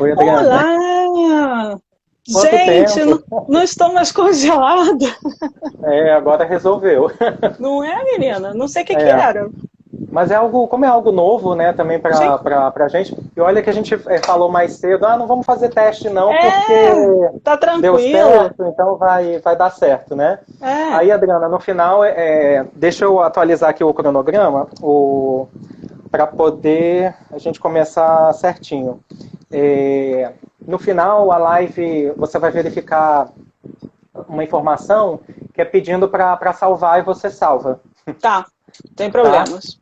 Oi, Adriana. Olá! Quanto Gente, tempo? não estou mais congelada. É, agora resolveu. Não é, menina? Não sei o que que É, era. mas é algo, como é algo novo, né, também Gente, pra gente. E olha que a gente falou mais cedo, não vamos fazer teste não, porque tá deu tranquilo. certo, então vai dar certo, né? É, Aí, Adriana, no final, deixa eu atualizar aqui o cronograma, para poder a gente começar certinho. No final, a live, você vai verificar uma informação que é pedindo para salvar e você salva, tá. Sem tá? problemas.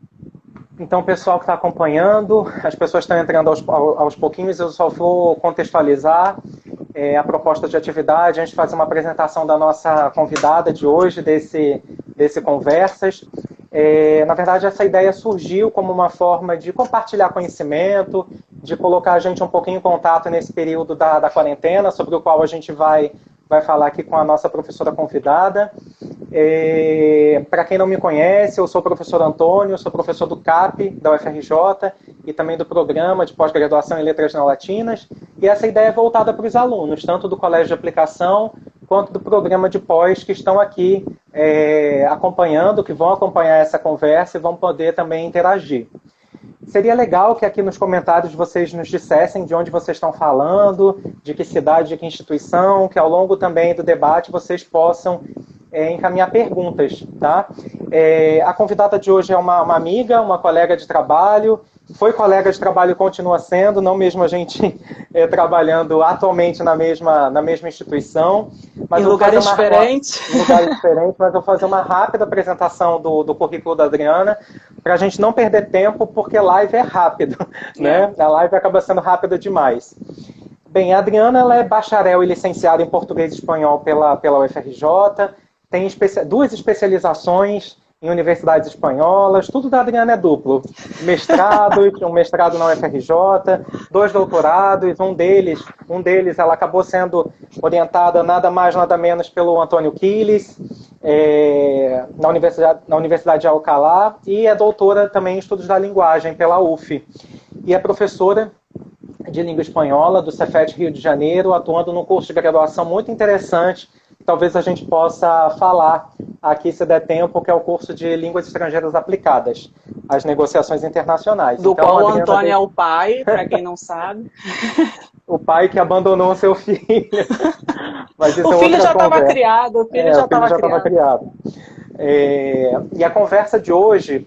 Então, o pessoal que está acompanhando, as pessoas estão entrando aos pouquinhos, eu só vou contextualizar a proposta de atividade, a gente faz uma apresentação da nossa convidada de hoje, desse Conversas. Na verdade, essa ideia surgiu como uma forma de compartilhar conhecimento, de colocar a gente um pouquinho em contato nesse período da quarentena, sobre o qual a gente vai falar aqui com a nossa professora convidada. Para quem não me conhece, eu sou o professor Antônio, sou professor do CAP, da UFRJ, e também do programa de pós-graduação em Letras Neolatinas, e essa ideia é voltada para os alunos, tanto do Colégio de Aplicação, quanto do programa de pós, que estão aqui acompanhando, que vão acompanhar essa conversa e vão poder também interagir. Seria legal que aqui nos comentários vocês nos dissessem de onde vocês estão falando, de que cidade, de que instituição, que ao longo também do debate vocês possam encaminhar perguntas, tá? A convidada de hoje é uma amiga, uma colega de trabalho, foi colega de trabalho e continua sendo, não mesmo a gente trabalhando atualmente na mesma instituição, mas Em eu vou fazer lugares diferentes. em lugares diferentes, mas eu vou fazer uma rápida apresentação do currículo da Adriana, para a gente não perder tempo, porque live é rápido, É. né? A live acaba sendo rápida demais. Bem, a Adriana ela é bacharel e licenciada em português e espanhol pela UFRJ, tem duas especializações em universidades espanholas, tudo da Adriana é duplo. Mestrado, um mestrado na UFRJ, dois doutorados, um deles ela acabou sendo orientada nada mais, nada menos pelo Antônio Quiles, na Universidade de Alcalá, e é doutora também em estudos da linguagem pela UF. E é professora de língua espanhola do Cefet Rio de Janeiro, atuando num curso de graduação muito interessante, que talvez a gente possa falar aqui, se der tempo, que é o curso de Línguas Estrangeiras Aplicadas, as negociações internacionais. Do Então, qual a o Adriana, Antônio é o pai, para quem não sabe. o pai que abandonou seu filho, mas isso O é filho outra já estava conversa. criado, o filho já O filho estava já estava criado. criado. E a conversa de hoje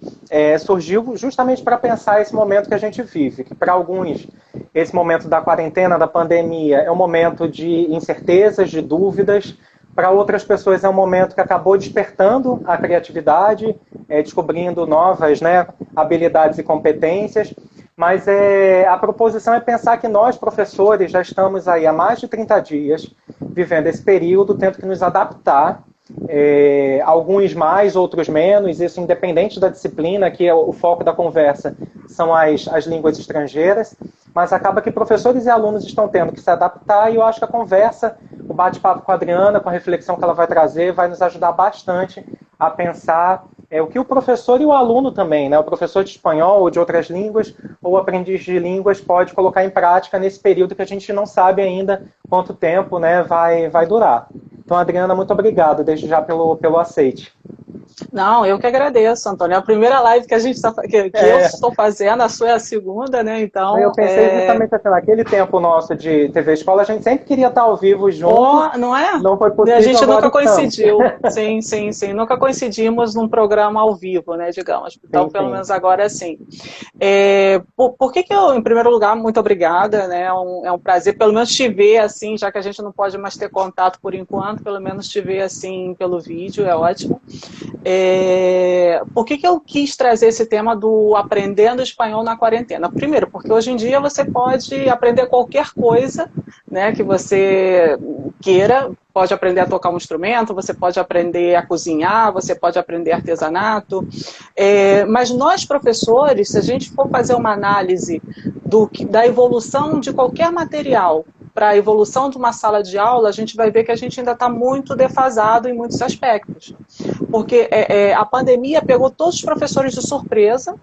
surgiu justamente para pensar esse momento que a gente vive, que para alguns esse momento da quarentena, da pandemia, é um momento de incertezas, de dúvidas, para outras pessoas é um momento que acabou despertando a criatividade, descobrindo novas, né, habilidades e competências, mas a proposição é pensar que nós, professores, já estamos aí há mais de 30 dias vivendo esse período, tendo que nos adaptar, alguns mais, outros menos, isso independente da disciplina, que é o foco da conversa são as línguas estrangeiras, mas acaba que professores e alunos estão tendo que se adaptar, e eu acho que a conversa, o bate-papo com a Adriana, com a reflexão que ela vai trazer, vai nos ajudar bastante a pensar o que o professor e o aluno também, né, o professor de espanhol ou de outras línguas, ou aprendiz de línguas, pode colocar em prática nesse período que a gente não sabe ainda quanto tempo, né, vai durar. Então, Adriana, muito obrigado desde já pelo aceite. Não, eu que agradeço, Antônio. É a primeira live que que eu É, estou fazendo, a sua é a segunda, né? eu Então, pensei justamente assim, naquele tempo nosso de TV Escola, a gente sempre queria estar ao vivo junto, não é? não foi A possível, gente agora nunca estamos. coincidiu. Sim, sim, sim. Nunca coincidimos num programa ao vivo, né? Digamos. Então, Sim, pelo sim. menos agora sim. Por que eu, em primeiro lugar, muito obrigada, né? É um prazer, pelo menos te ver assim, já que a gente não pode mais ter contato por enquanto, pelo menos te ver assim pelo vídeo, é ótimo. Por que eu quis trazer esse tema do aprendendo espanhol na quarentena? Primeiro, porque hoje em dia você pode aprender qualquer coisa, né, que você queira, pode aprender a tocar um instrumento, você pode aprender a cozinhar, você pode aprender artesanato, mas nós professores, se a gente for fazer uma análise da evolução de qualquer material para a evolução de uma sala de aula, a gente vai ver que a gente ainda está muito defasado em muitos aspectos. porque a pandemia pegou todos os professores de surpresa,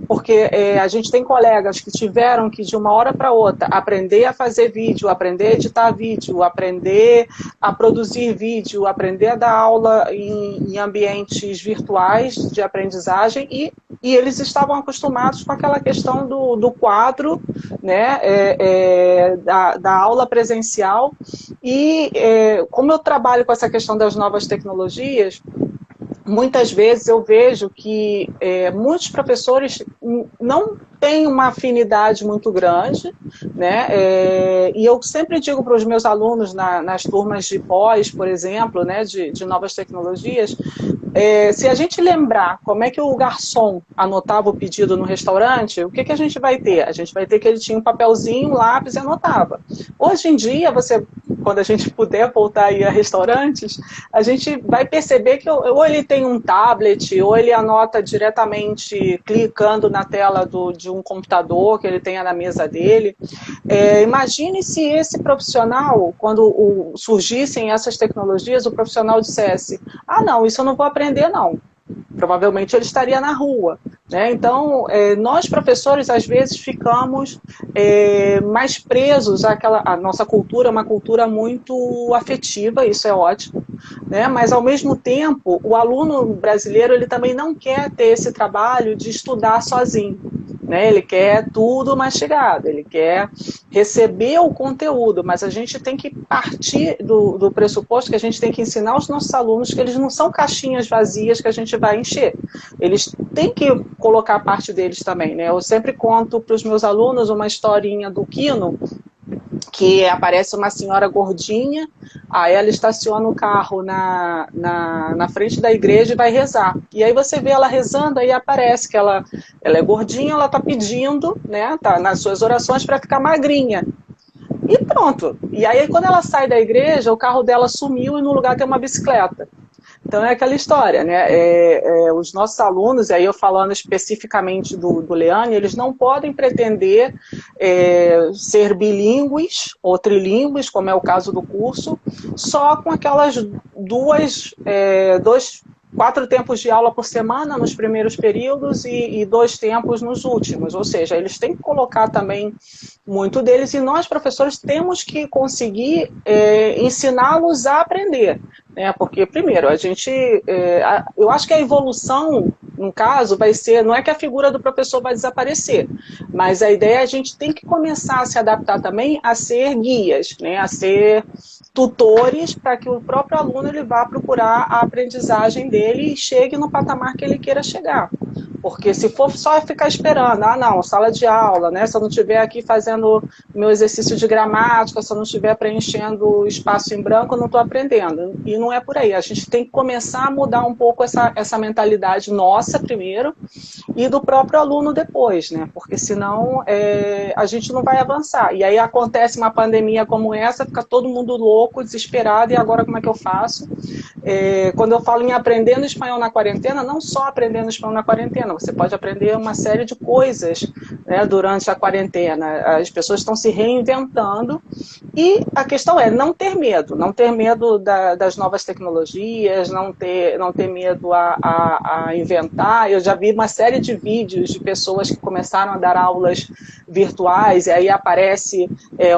porque a gente tem colegas que tiveram que, de uma hora para outra, aprender a fazer vídeo, aprender a editar vídeo, aprender a produzir vídeo, aprender a dar aula em ambientes virtuais de aprendizagem, e eles estavam acostumados com aquela questão do quadro, né, da aula presencial. E como eu trabalho com essa questão das novas tecnologias, muitas vezes eu vejo que muitos professores não têm uma afinidade muito grande, né? E eu sempre digo para os meus alunos nas turmas de pós, por exemplo, né, de novas tecnologias, se a gente lembrar como é que o garçom anotava o pedido no restaurante, o que a gente vai ter? A gente vai ter que ele tinha um papelzinho, um lápis e anotava. Hoje em dia, quando a gente puder voltar aí a restaurantes, a gente vai perceber que ou ele tem um tablet, ou ele anota diretamente clicando na tela de um computador que ele tenha na mesa dele. Imagine se esse profissional, quando surgissem essas tecnologias, o profissional dissesse: ah, não, isso eu não vou aprender, não. Provavelmente ele estaria na rua, né? Então, nós professores, às vezes, ficamos mais presos àquela... A nossa cultura é uma cultura muito afetiva, isso é ótimo, né? Mas, ao mesmo tempo, o aluno brasileiro ele também não quer ter esse trabalho de estudar sozinho, né? Ele quer tudo mastigado, ele quer receber o conteúdo, mas a gente tem que partir do pressuposto que a gente tem que ensinar os nossos alunos que eles não são caixinhas vazias que a gente vai encher. Eles têm que colocar parte deles também, né? Eu sempre conto para os meus alunos uma historinha do Quino, que aparece uma senhora gordinha, aí ela estaciona o carro na frente da igreja e vai rezar. E aí você vê ela rezando, aí aparece que ela é gordinha, ela está pedindo, né, tá nas suas orações para ficar magrinha. E pronto. E aí quando ela sai da igreja, o carro dela sumiu e no lugar tem uma bicicleta. Então é aquela história, né? Os nossos alunos, e aí eu falando especificamente do Leane, eles não podem pretender ser bilíngues ou trilíngues, como é o caso do curso, só com aquelas 4 tempos de aula por semana nos primeiros períodos e 2 tempos nos últimos. Ou seja, eles têm que colocar também muito deles e nós, professores, temos que conseguir ensiná-los a aprender. Né? Porque, primeiro, eu acho que a evolução, no caso, vai ser, não é que a figura do professor vai desaparecer, mas a ideia é a gente tem que começar a se adaptar também a ser guias, né? A ser tutores para que o próprio aluno ele vá procurar a aprendizagem dele e chegue no patamar que ele queira chegar. Porque se for só ficar esperando, não, sala de aula, né? Se eu não estiver aqui fazendo meu exercício de gramática, se eu não estiver preenchendo o espaço em branco, eu não estou aprendendo. E não é por aí. A gente tem que começar a mudar um pouco essa mentalidade nossa primeiro e do próprio aluno depois, né? Porque senão a gente não vai avançar. E aí acontece uma pandemia como essa, fica todo mundo louco, desesperado, e agora como é que eu faço? Quando eu falo em aprendendo espanhol na quarentena, não só aprendendo espanhol na quarentena, você pode aprender uma série de coisas, né, durante a quarentena. As pessoas estão se reinventando e a questão é não ter medo das novas tecnologias, não ter medo a inventar. Eu já vi uma série de vídeos de pessoas que começaram a dar aulas virtuais e aí aparece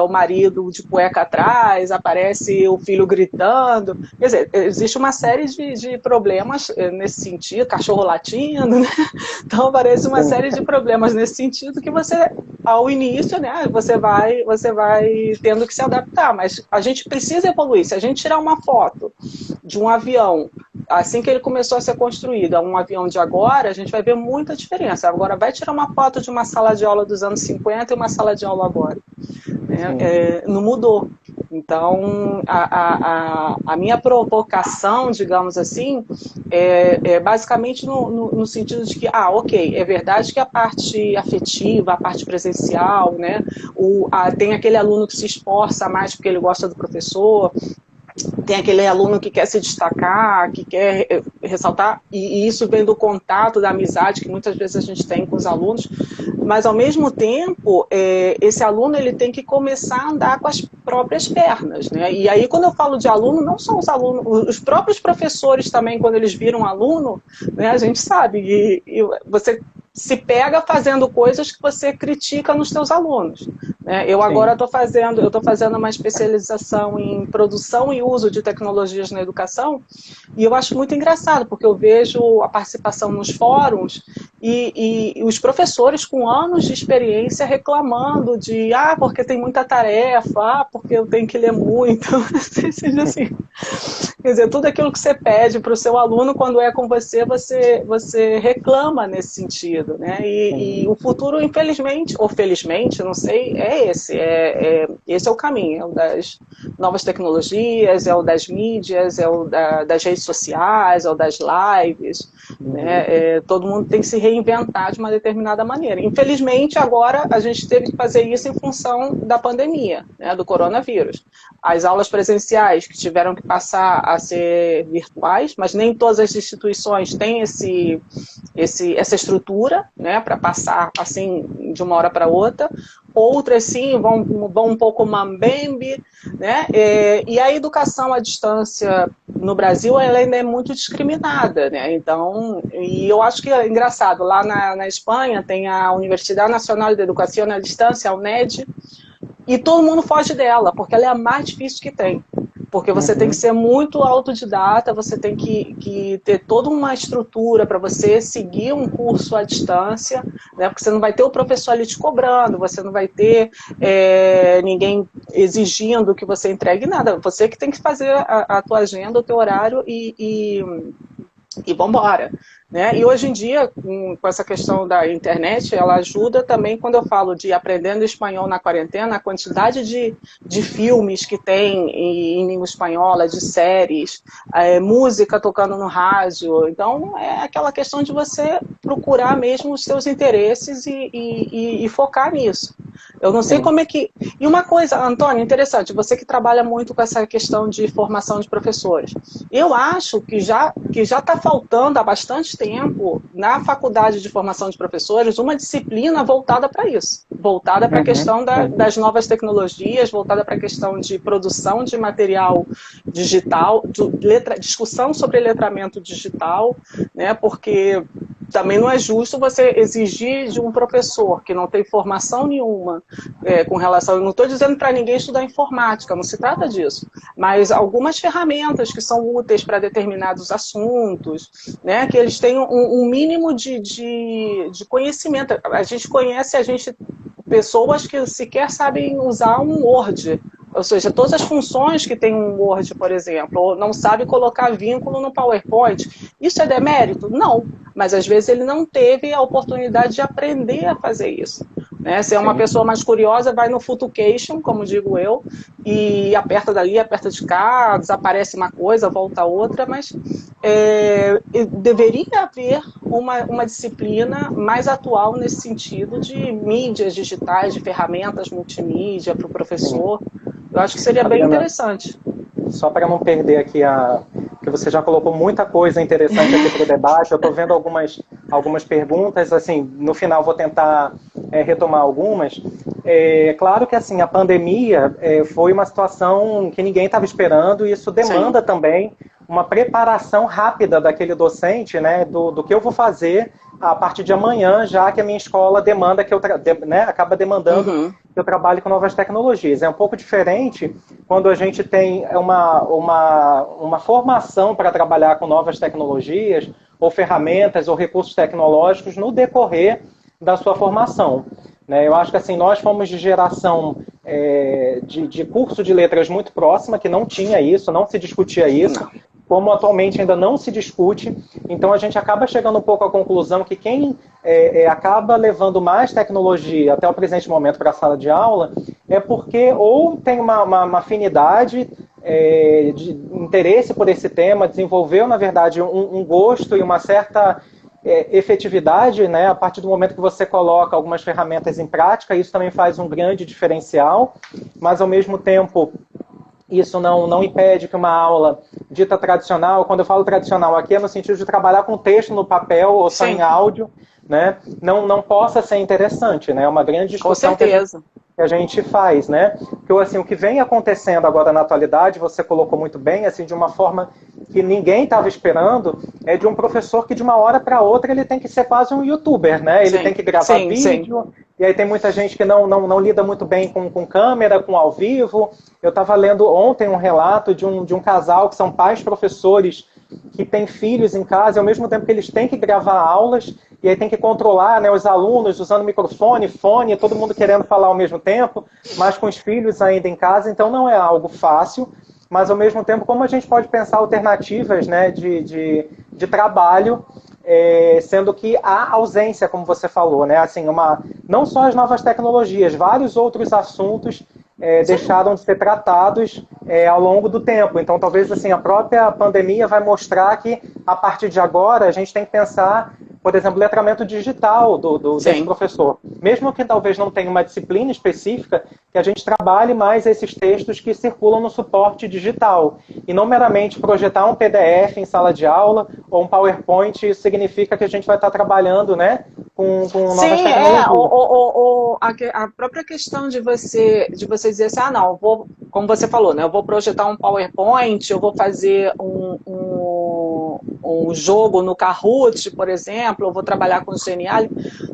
o marido de cueca atrás, aparece o filho gritando. Quer dizer, existe uma série de problemas nesse sentido, cachorro latindo, né? Então aparece uma série de problemas nesse sentido que você, ao início, né, você vai tendo que se adaptar, mas a gente precisa evoluir. Se a gente tirar uma foto de um avião assim que ele começou a ser construído, um avião de agora, a gente vai ver muita diferença. Agora vai tirar uma foto de uma sala de aula dos anos 50 e uma sala de aula agora. Não mudou. Então, a minha provocação, digamos assim, é basicamente no sentido de que, ok, é verdade que a parte afetiva, a parte presencial, né, tem aquele aluno que se esforça mais porque ele gosta do professor, tem aquele aluno que quer se destacar, que quer ressaltar, e isso vem do contato, da amizade que muitas vezes a gente tem com os alunos, mas ao mesmo tempo, esse aluno ele tem que começar a andar com as próprias pernas, né? E aí, quando eu falo de aluno, não são os alunos, os próprios professores também, quando eles viram aluno, né, a gente sabe, e você se pega fazendo coisas que você critica nos seus alunos, né? Eu agora estou fazendo uma especialização em produção e uso de tecnologias na educação, e eu acho muito engraçado, porque eu vejo a participação nos fóruns e os professores com anos de experiência reclamando de, porque tem muita tarefa, porque eu tenho que ler muito, assim. Quer dizer, tudo aquilo que você pede para o seu aluno, quando é com você, você reclama nesse sentido, né? E o futuro, infelizmente, ou felizmente, não sei, esse é o caminho, é o das novas tecnologias, é o das mídias, é o das redes sociais, é o das lives, né? Todo mundo tem que se reinventar de uma determinada maneira. Infelizmente, agora a gente teve que fazer isso em função da pandemia, né, do coronavírus. As aulas presenciais que tiveram que passar a ser virtuais, mas nem todas as instituições têm essa estrutura, né, para passar assim de uma hora para outra. Outras sim vão um pouco mambembe, né? E a educação à distância no Brasil ela ainda é muito discriminada, né? Então, e eu acho que é engraçado, lá na Espanha tem a Universidade Nacional de Educação à Distância, a UNED, e todo mundo foge dela, porque ela é a mais difícil que tem. Porque você tem que ser muito autodidata, você tem que ter toda uma estrutura para você seguir um curso à distância, né? Porque você não vai ter o professor ali te cobrando, você não vai ter ninguém exigindo que você entregue nada. Você que tem que fazer a tua agenda, o teu horário e vambora. Né? E hoje em dia, com essa questão da internet, ela ajuda também quando eu falo de aprendendo espanhol na quarentena, a quantidade de filmes que tem em língua espanhola, de séries, música tocando no rádio. Então, é aquela questão de você procurar mesmo os seus interesses e focar nisso. Eu não sei como é que... E uma coisa, Antônio, interessante, você que trabalha muito com essa questão de formação de professores. Eu acho que já está faltando há bastante tempo na faculdade de formação de professores uma disciplina voltada para isso. Voltada para a questão das novas tecnologias, voltada para a questão de produção de material digital, discussão sobre letramento digital, né? Porque também não é justo você exigir de um professor que não tem formação nenhuma com relação... Eu não estou dizendo para ninguém estudar informática, não se trata disso. Mas algumas ferramentas que são úteis para determinados assuntos, né, que eles tenham um mínimo de conhecimento. A gente conhece pessoas que sequer sabem usar um Word. Ou seja, todas as funções que tem um Word, por exemplo, ou não sabe colocar vínculo no PowerPoint. Isso é demérito? Não. Mas às vezes ele não teve a oportunidade de aprender a fazer isso. Né? Se é uma pessoa mais curiosa, vai no Futucation, como digo eu, e aperta dali, aperta de cá, desaparece uma coisa, volta outra, mas deveria haver uma disciplina mais atual nesse sentido de mídias digitais, de ferramentas multimídia para o professor. Eu acho que seria bem interessante. Só para não perder aqui porque você já colocou muita coisa interessante aqui para o debate, eu estou vendo algumas perguntas, assim, no final vou tentar retomar algumas. Claro que assim, a pandemia foi uma situação que ninguém estava esperando e isso demanda também uma preparação rápida daquele docente, né, do que eu vou fazer a partir de amanhã, já que a minha escola demanda que acaba demandando que eu trabalhe com novas tecnologias. É um pouco diferente quando a gente tem uma formação para trabalhar com novas tecnologias, ou ferramentas, ou recursos tecnológicos no decorrer da sua formação. Eu acho que assim, nós fomos de geração de curso de letras muito próxima, que não tinha isso, não se discutia isso, como atualmente ainda não se discute. Então a gente acaba chegando um pouco à conclusão que quem acaba levando mais tecnologia até o presente momento para a sala de aula é porque ou tem uma afinidade de interesse por esse tema, desenvolveu, na verdade, um gosto e uma certa efetividade, né, a partir do momento que você coloca algumas ferramentas em prática. Isso também faz um grande diferencial, mas ao mesmo tempo Isso não impede que uma aula dita tradicional, quando eu falo tradicional aqui é no sentido de trabalhar com texto no papel ou só em áudio, né, não possa ser interessante, né? É uma grande discussão Com certeza. que a gente faz, né? Porque assim, o que vem acontecendo agora na atualidade, você colocou muito bem, assim, de uma forma que ninguém estava esperando, é de um professor que de uma hora para outra ele tem que ser quase um youtuber, né? Ele tem que gravar vídeo, e aí tem muita gente que não lida muito bem com câmera, com ao vivo. Eu estava lendo ontem um relato de um casal que são pais professores que têm filhos em casa, e ao mesmo tempo que eles têm que gravar aulas, e aí tem que controlar, né, os alunos usando microfone, fone, todo mundo querendo falar ao mesmo tempo, mas com os filhos ainda em casa, então não é algo fácil, mas ao mesmo tempo como a gente pode pensar alternativas, né, de trabalho, sendo que há ausência, como você falou, né, assim, não só as novas tecnologias, vários outros assuntos deixaram de ser tratados ao longo do tempo. Então, talvez assim, a própria pandemia vai mostrar que, a partir de agora, a gente tem que pensar, por exemplo, letramento digital desse professor. Mesmo que talvez não tenha uma disciplina específica, que a gente trabalhe mais esses textos que circulam no suporte digital. E não meramente projetar um PDF em sala de aula ou um PowerPoint, isso significa que a gente vai estar trabalhando, né, com novas tecnologias. A própria questão de você dizer assim, não, como você falou, né, eu vou projetar um PowerPoint, eu vou fazer um jogo no Kahoot, por exemplo, eu vou trabalhar com o Geniali.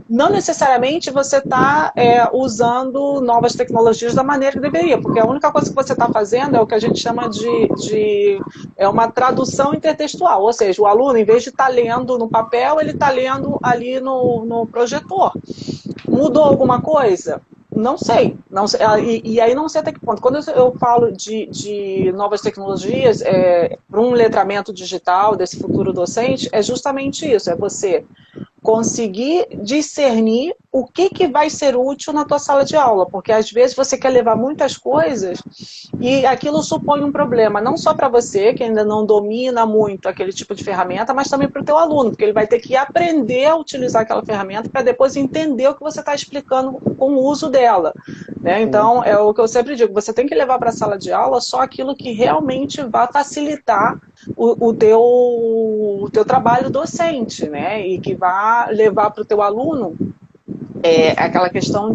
Não necessariamente você está usando novas tecnologias da maneira que deveria, porque a única coisa que você está fazendo é o que a gente chama de uma tradução intertextual, ou seja, o aluno, em vez de estar lendo no papel, ele está lendo ali no projetor. Mudou alguma coisa? Não sei. E aí não sei até que ponto. Quando eu falo de novas tecnologias, para um letramento digital desse futuro docente, é justamente isso, é você conseguir discernir o que vai ser útil na tua sala de aula, porque às vezes você quer levar muitas coisas e aquilo supõe um problema, não só para você, que ainda não domina muito aquele tipo de ferramenta, mas também para o teu aluno, porque ele vai ter que aprender a utilizar aquela ferramenta para depois entender o que você está explicando com o uso dela, né? Então, é o que eu sempre digo, você tem que levar para a sala de aula só aquilo que realmente vai facilitar o teu trabalho docente, né? E que vai levar para o teu aluno aquela questão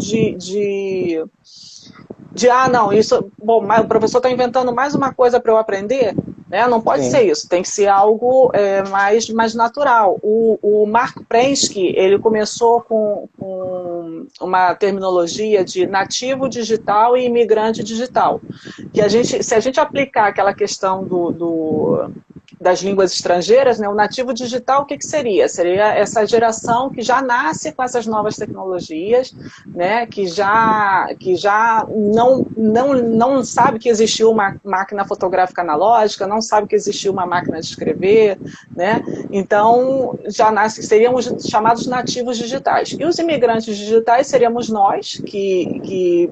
não, isso, bom, o professor está inventando mais uma coisa para eu aprender, né? Não pode ser isso, tem que ser algo mais natural. O Mark Prensky, ele começou com uma terminologia de nativo digital e imigrante digital, que se a gente aplicar aquela questão das línguas estrangeiras, né, o nativo digital, o que seria? Seria essa geração que já nasce com essas novas tecnologias, né, que já não sabe que existiu uma máquina fotográfica analógica, não sabe que existiu uma máquina de escrever, né? Então, seríamos chamados nativos digitais. E os imigrantes digitais seríamos nós, que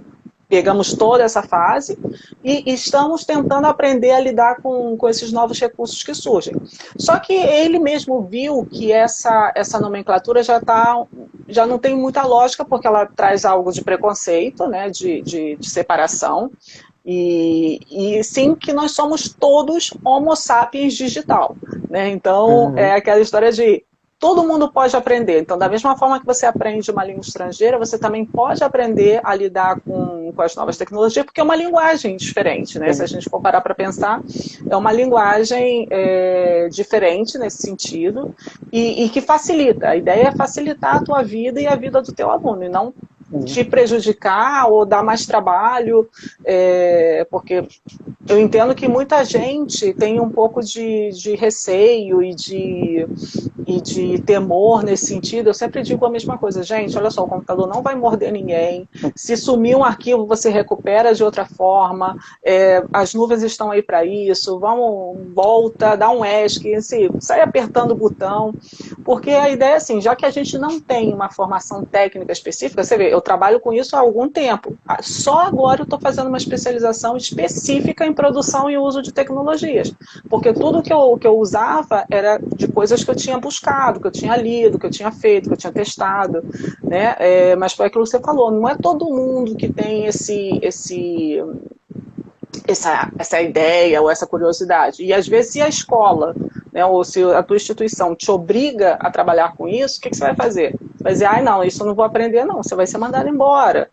pegamos toda essa fase e estamos tentando aprender a lidar com esses novos recursos que surgem. Só que ele mesmo viu que essa nomenclatura já não tem muita lógica, porque ela traz algo de preconceito, né, de separação, e sim que nós somos todos homo sapiens digital, né? Então, é aquela história de todo mundo pode aprender. Então, da mesma forma que você aprende uma língua estrangeira, você também pode aprender a lidar com as novas tecnologias, porque é uma linguagem diferente, né? Se a gente for parar para pensar, é uma linguagem diferente nesse sentido e que facilita. A ideia é facilitar a tua vida e a vida do teu aluno, e não te prejudicar ou dar mais trabalho, porque eu entendo que muita gente tem um pouco de receio e de temor nesse sentido. Eu sempre digo a mesma coisa, gente, olha só, o computador não vai morder ninguém, se sumir um arquivo você recupera de outra forma, as nuvens estão aí para isso, volta, dá um ESC, assim, sai apertando o botão, porque a ideia é assim, já que a gente não tem uma formação técnica específica, você vê, eu trabalho com isso há algum tempo, só agora eu estou fazendo uma especialização específica em produção e uso de tecnologias, porque tudo que eu usava era de coisas que eu tinha buscado, que eu tinha lido, que eu tinha feito, que eu tinha testado, né? Mas foi aquilo que você falou, não é todo mundo que tem essa ideia ou essa curiosidade. E às vezes se a escola, né, ou se a tua instituição te obriga a trabalhar com isso, o que você vai fazer? Vai dizer, não, isso eu não vou aprender não, você vai ser mandado embora.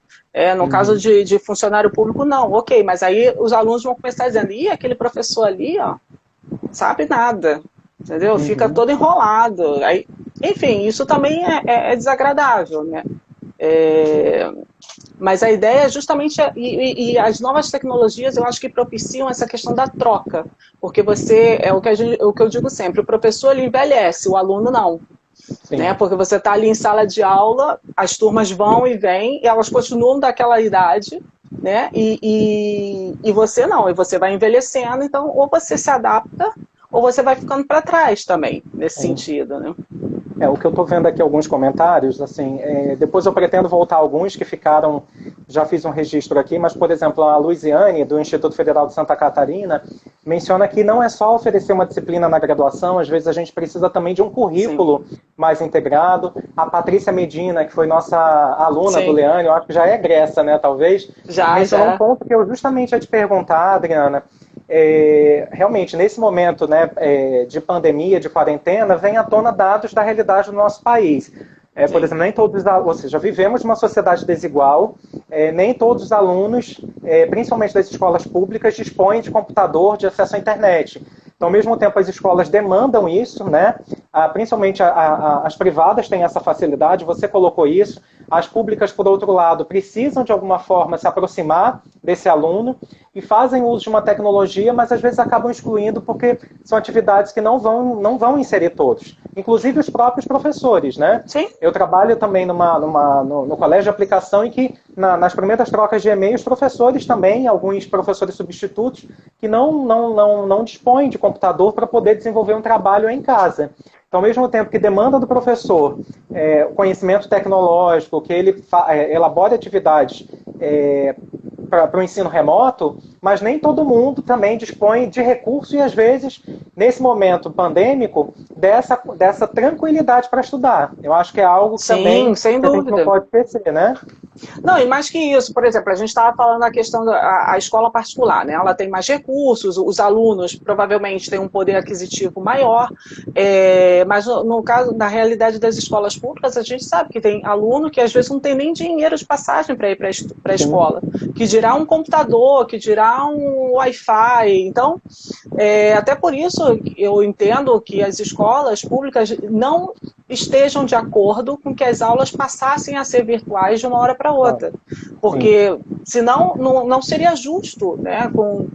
No caso de funcionário público, não, ok, mas aí os alunos vão começar dizendo, aquele professor ali, ó, sabe nada, entendeu? Fica todo enrolado. Aí, enfim, isso também é desagradável, né? Mas a ideia é justamente, e as novas tecnologias eu acho que propiciam essa questão da troca, porque o que eu digo sempre, o professor ele envelhece, o aluno não. Né? Porque você está ali em sala de aula, as turmas vão e vêm, e elas continuam daquela idade, né? E você não, e você vai envelhecendo, então ou você se adapta, ou você vai ficando para trás também, nesse sentido, né? O que eu estou vendo aqui alguns comentários, assim, depois eu pretendo voltar a alguns que ficaram, já fiz um registro aqui, mas, por exemplo, a Luiziane, do Instituto Federal de Santa Catarina, menciona que não é só oferecer uma disciplina na graduação, às vezes a gente precisa também de um currículo mais integrado. A Patrícia Medina, que foi nossa aluna do Leane, eu acho que já é egressa, né, talvez, mencionou um ponto que eu justamente ia te perguntar, Adriana. Realmente, nesse momento, né, de pandemia, de quarentena, vem à tona dados da realidade do nosso país. Por exemplo, nem todos, ou seja, vivemos uma sociedade desigual, nem todos os alunos, principalmente das escolas públicas, dispõem de computador, de acesso à internet. Então, ao mesmo tempo, as escolas demandam isso, né? Principalmente as privadas têm essa facilidade, você colocou isso. As públicas, por outro lado, precisam de alguma forma se aproximar desse aluno e fazem uso de uma tecnologia, mas às vezes acabam excluindo porque são atividades que não vão inserir todos, inclusive os próprios professores, né? Sim. Eu trabalho também no colégio de aplicação em que nas primeiras trocas de e-mail, os professores também, alguns professores substitutos, que não dispõem de computador para poder desenvolver um trabalho em casa. Então, ao mesmo tempo que demanda do professor conhecimento tecnológico, que ele elabore atividades para o ensino remoto, mas nem todo mundo também dispõe de recurso e, às vezes, nesse momento pandêmico, dessa tranquilidade para estudar. Eu acho que é algo que também sem que a gente não pode esquecer, né? Não, e mais que isso, por exemplo, a gente estava falando da questão da escola particular, né? Ela tem mais recursos, os alunos provavelmente têm um poder aquisitivo maior, mas no caso da realidade das escolas públicas, a gente sabe que tem aluno que às vezes não tem nem dinheiro de passagem para ir para a escola, que dirá um computador, que dirá um Wi-Fi. Então, até por isso eu entendo que as escolas públicas não estejam de acordo com que as aulas passassem a ser virtuais de uma hora para outra, porque senão não seria justo, né, com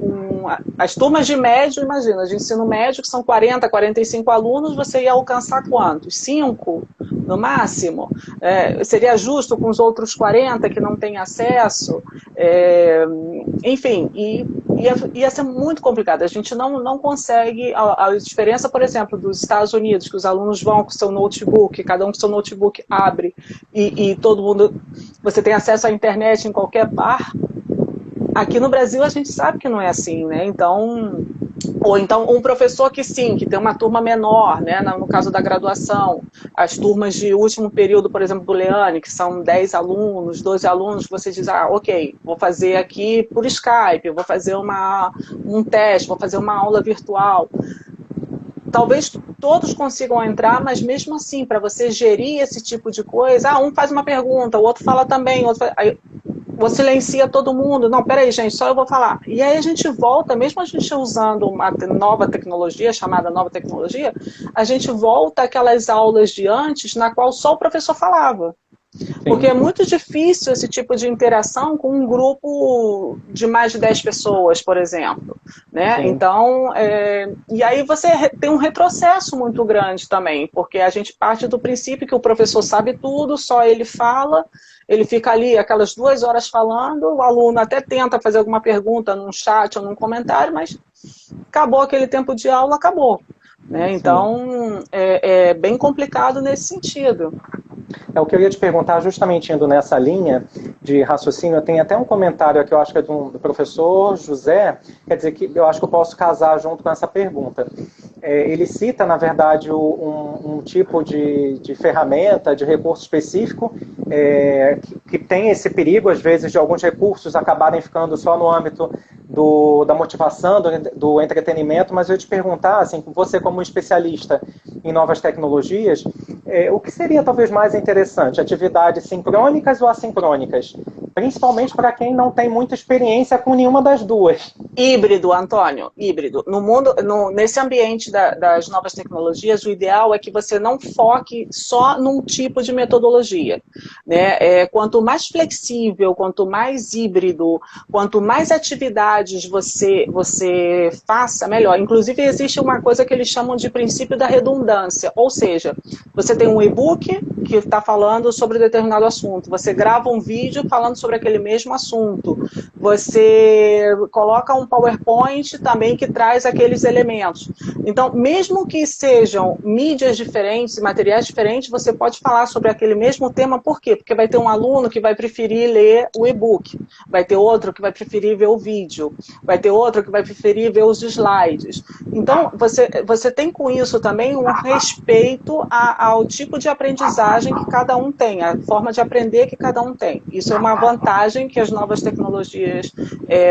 as turmas de médio, imagina, de ensino médio, que são 40, 45 alunos, você ia alcançar quantos? 5, no máximo? Seria justo com os outros 40 que não têm acesso? Enfim, ia ser muito complicado. A gente não consegue. A diferença, por exemplo, dos Estados Unidos, que os alunos vão com seu notebook, cada um com seu notebook abre e todo mundo. Você tem acesso à internet em qualquer bar. Aqui no Brasil a gente sabe que não é assim, né? Então, ou então um professor que tem uma turma menor, né? No caso da graduação, as turmas de último período, por exemplo, do Leane, que são 10 alunos, 12 alunos, você diz, ok, vou fazer aqui por Skype, vou fazer um teste, vou fazer uma aula virtual. Talvez todos consigam entrar, mas mesmo assim, para você gerir esse tipo de coisa, um faz uma pergunta, o outro fala também, aí você silencia todo mundo, não, peraí gente, só eu vou falar. E aí a gente volta, mesmo a gente usando uma nova tecnologia, chamada nova tecnologia, a gente volta àquelas aulas de antes, na qual só o professor falava. Porque é muito difícil esse tipo de interação com um grupo de mais de 10 pessoas, por exemplo. Né? Então, e aí você tem um retrocesso muito grande também, porque a gente parte do princípio que o professor sabe tudo, só ele fala, ele fica ali aquelas 2 horas falando, o aluno até tenta fazer alguma pergunta num chat ou num comentário, mas acabou aquele tempo de aula, acabou. Né? Então, é bem complicado nesse sentido. O que eu ia te perguntar, justamente indo nessa linha de raciocínio, tem até um comentário aqui, eu acho que é do professor José, quer dizer que eu acho que eu posso casar junto com essa pergunta. ele cita, na verdade, um tipo de ferramenta, de recurso específico, que tem esse perigo, às vezes, de alguns recursos acabarem ficando só no âmbito da motivação, do entretenimento, mas eu ia te perguntar, assim, você como especialista em novas tecnologias, o que seria talvez mais interessante, atividades sincrônicas ou assincrônicas? Principalmente para quem não tem muita experiência com nenhuma das duas. Híbrido, Antônio, híbrido. No mundo, nesse ambiente das novas tecnologias, o ideal é que você não foque só num tipo de metodologia, né? Quanto mais flexível, quanto mais híbrido, quanto mais atividades você faça, melhor. Inclusive, existe uma coisa que eles chamam de princípio da redundância, ou seja, você tem um e-book que está falando sobre determinado assunto, você grava um vídeo falando sobre aquele mesmo assunto, você coloca um PowerPoint também que traz aqueles elementos. Então, mesmo que sejam mídias diferentes, materiais diferentes, você pode falar sobre aquele mesmo tema. Por quê? Porque vai ter um aluno que vai preferir ler o e-book, vai ter outro que vai preferir ver o vídeo, vai ter outro que vai preferir ver os slides. Então, você tem com isso também um respeito ao tipo de aprendizagem que cada um tem, a forma de aprender que cada um tem. Isso é uma vantagem que as novas tecnologias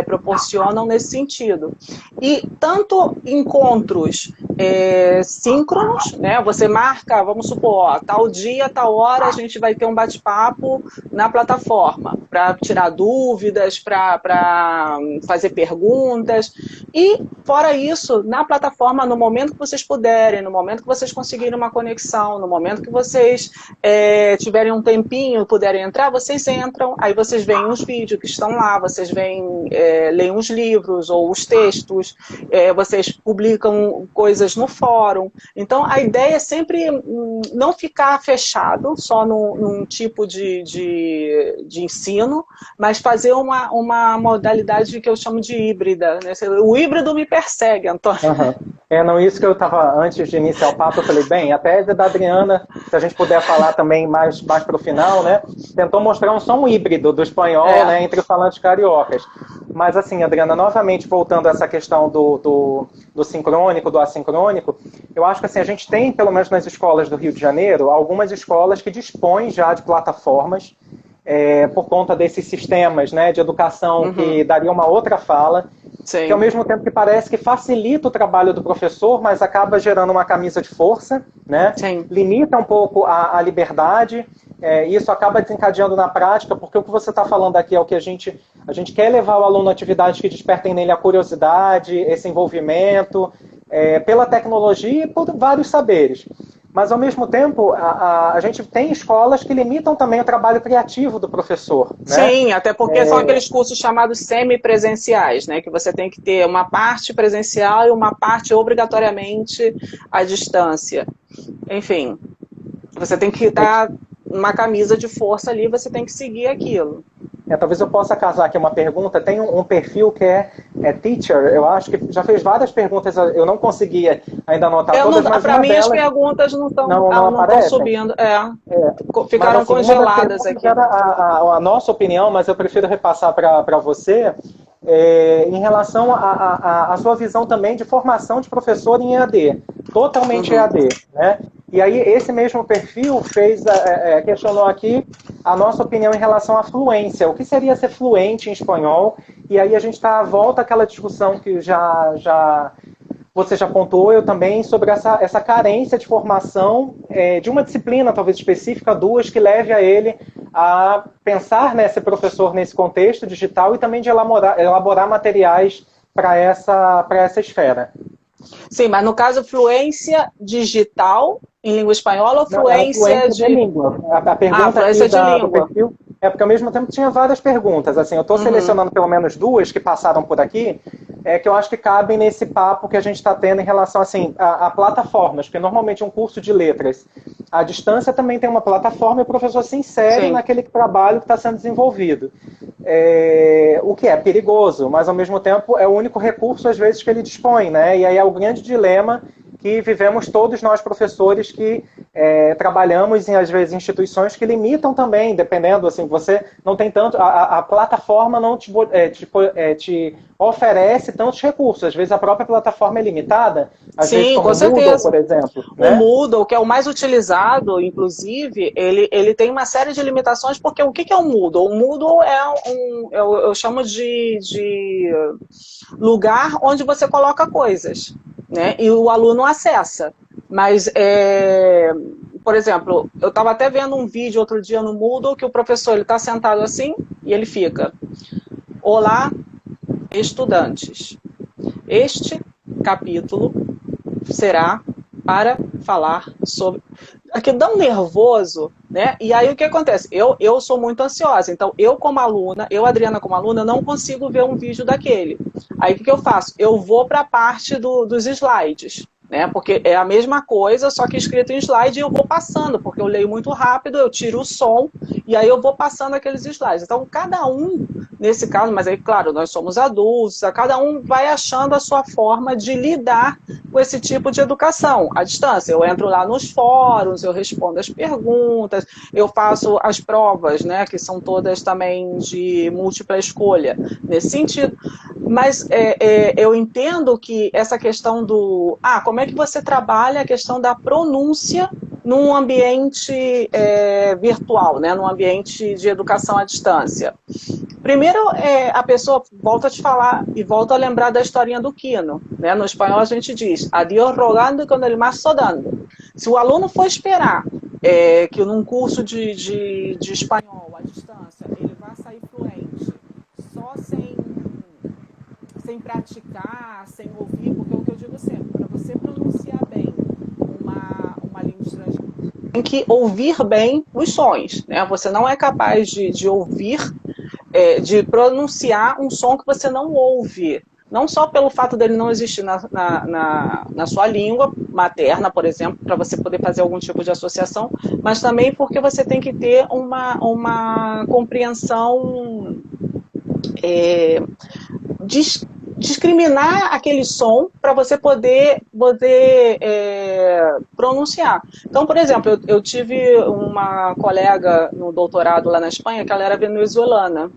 proporcionam nesse sentido. E tanto encontros síncronos, né? Você marca, vamos supor, tal dia, tal hora, a gente vai ter um bate-papo na plataforma para tirar dúvidas, para fazer perguntas. E, fora isso, na plataforma, no momento que vocês puderem, no momento que vocês conseguirem uma conexão, no momento que vocês tiverem um tempinho, puderem entrar, vocês entram, aí vocês veem os vídeos que estão lá, vocês leem os livros ou os textos, vocês publicam coisas no fórum. Então, a ideia é sempre não ficar fechado só num tipo de ensino, mas fazer uma modalidade que eu chamo de híbrida, né? O híbrido me persegue, Antônio. Uhum. Não, isso que eu estava, antes de iniciar o papo, eu falei, bem, a tese da Adriana, se a gente puder falar também mais para o final, né, tentou mostrar um som híbrido do espanhol, né, entre os falantes cariocas. Mas assim, Adriana, novamente voltando a essa questão do sincrônico, do assincrônico, eu acho que assim, a gente tem, pelo menos nas escolas do Rio de Janeiro, algumas escolas que dispõem já de plataformas, por conta desses sistemas, né, de educação que daria uma outra fala, sim, que ao mesmo tempo que parece que facilita o trabalho do professor, mas acaba gerando uma camisa de força, né? Sim. Limita um pouco a liberdade, e isso acaba desencadeando na prática, porque o que você está falando aqui é o que a gente quer levar o aluno a atividades que despertem nele a curiosidade, esse envolvimento, pela tecnologia e por vários saberes. Mas, ao mesmo tempo, a gente tem escolas que limitam também o trabalho criativo do professor. Né? Sim, até porque são aqueles cursos chamados semipresenciais, né? Que você tem que ter uma parte presencial e uma parte obrigatoriamente à distância. Enfim, você tem que dar uma camisa de força ali, você tem que seguir aquilo. Talvez eu possa casar aqui uma pergunta. Tem um perfil que é Teacher, eu acho que já fez várias perguntas, eu não conseguia ainda anotar todas, mas para mim delas, as perguntas não estão subindo, ficaram mas, assim, congeladas aqui. Era a nossa opinião, mas eu prefiro repassar para você, em relação à sua visão também de formação de professor em EAD, totalmente EAD, né? E aí esse mesmo perfil questionou aqui a nossa opinião em relação à fluência. O que seria ser fluente em espanhol? E aí a gente volta àquela discussão que você já pontuou, eu também, sobre essa carência de formação de uma disciplina, talvez específica, duas, que leve a ele a pensar, né, ser professor nesse contexto digital e também de elaborar materiais para essa esfera. Sim, mas no caso, fluência digital em língua espanhola ou fluência de língua? A pergunta fluência de língua. Do perfil porque ao mesmo tempo tinha várias perguntas. Assim, eu estou selecionando pelo menos duas que passaram por aqui, que eu acho que cabem nesse papo que a gente está tendo em relação assim, a plataformas, porque normalmente um curso de letras à distância também tem uma plataforma e o professor se insere naquele trabalho que está sendo desenvolvido. O que é perigoso, mas ao mesmo tempo é o único recurso às vezes que ele dispõe, né? E aí é o grande dilema que que vivemos todos nós professores que trabalhamos em, às vezes, instituições que limitam também, dependendo, assim, você não tem tanto, a plataforma não te oferece tantos recursos, às vezes a própria plataforma é limitada, às vezes como com o Moodle, certeza. por exemplo. O Né? Moodle, que é o mais utilizado, inclusive, ele tem uma série de limitações, porque o que é o Moodle? O Moodle eu chamo de lugar onde você coloca coisas, né? E o aluno acessa. Mas, por exemplo, eu estava até vendo um vídeo outro dia no Moodle que o professor está sentado assim e ele fica: olá, estudantes. Este capítulo será para falar sobre... Aquilo dá um nervoso, né? E aí o que acontece? Eu sou muito ansiosa, então como aluna, Adriana como aluna, não consigo ver um vídeo daquele. Aí o que eu faço? Eu vou para a parte dos slides, né? Porque é a mesma coisa, só que escrito em slide, e eu vou passando, porque eu leio muito rápido, eu tiro o som, e aí eu vou passando aqueles slides. Então cada um, nesse caso, mas aí claro, nós somos adultos, cada um vai achando a sua forma de lidar com esse tipo de educação à distância. Eu entro lá nos fóruns, eu respondo as perguntas, eu faço as provas, né, que são todas também de múltipla escolha, nesse sentido. Mas eu entendo que essa questão como é que você trabalha a questão da pronúncia num ambiente virtual, né, num ambiente de educação à distância. Primeiro, a pessoa volta a te falar e volta a lembrar da historinha do Quino. Né? No espanhol a gente diz, a Dios rogando e con el mazo dando. Se o aluno for esperar que num curso de espanhol à distância ele vá sair fluente só sem praticar, sem ouvir, porque é o que eu digo sempre, para você pronunciar bem uma língua estrangeira, tem que ouvir bem os sons. Né? Você não é capaz de ouvir, de pronunciar um som que você não ouve. Não só pelo fato dele não existir na sua língua materna, por exemplo, para você poder fazer algum tipo de associação, mas também porque você tem que ter uma compreensão discriminar aquele som para você poder pronunciar. Então, por exemplo, eu tive uma colega no doutorado lá na Espanha, que ela era venezuelana,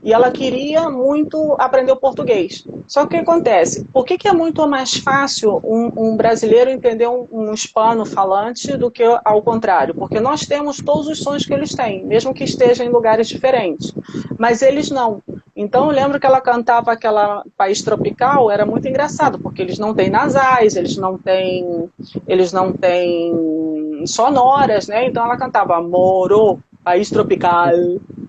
e ela queria muito aprender o português. Só que o que acontece? Por que é muito mais fácil um brasileiro entender um hispano falante do que ao contrário? Porque nós temos todos os sons que eles têm, mesmo que estejam em lugares diferentes. Mas eles não. Então, eu lembro que ela cantava aquela País Tropical, era muito engraçado, porque eles não têm nasais, eles não têm sonoras, né? Então, ela cantava Moro, País Tropical,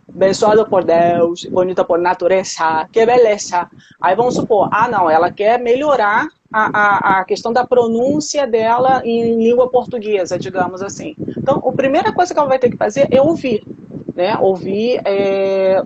abençoado por Deus, bonito por natureza, que beleza. Aí vamos supor, não, ela quer melhorar a questão da pronúncia dela em língua portuguesa, digamos assim. Então, a primeira coisa que ela vai ter que fazer é ouvir. Né, ouvir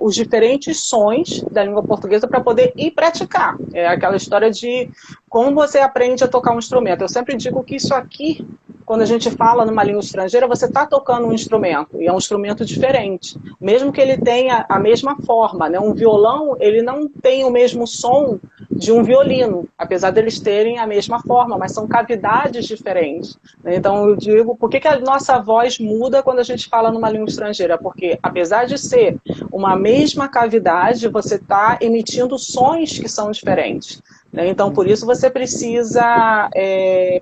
os diferentes sons da língua portuguesa para poder ir praticar. É aquela história de como você aprende a tocar um instrumento. Eu sempre digo que isso aqui, quando a gente fala numa língua estrangeira, você está tocando um instrumento, e é um instrumento diferente. Mesmo que ele tenha a mesma forma, né? Um violão, ele não tem o mesmo som de um violino, apesar deles terem a mesma forma, mas são cavidades diferentes. Né? Então eu digo, por que a nossa voz muda quando a gente fala numa língua estrangeira? Porque apesar de ser uma mesma cavidade, você está emitindo sons que são diferentes. Então, por isso você precisa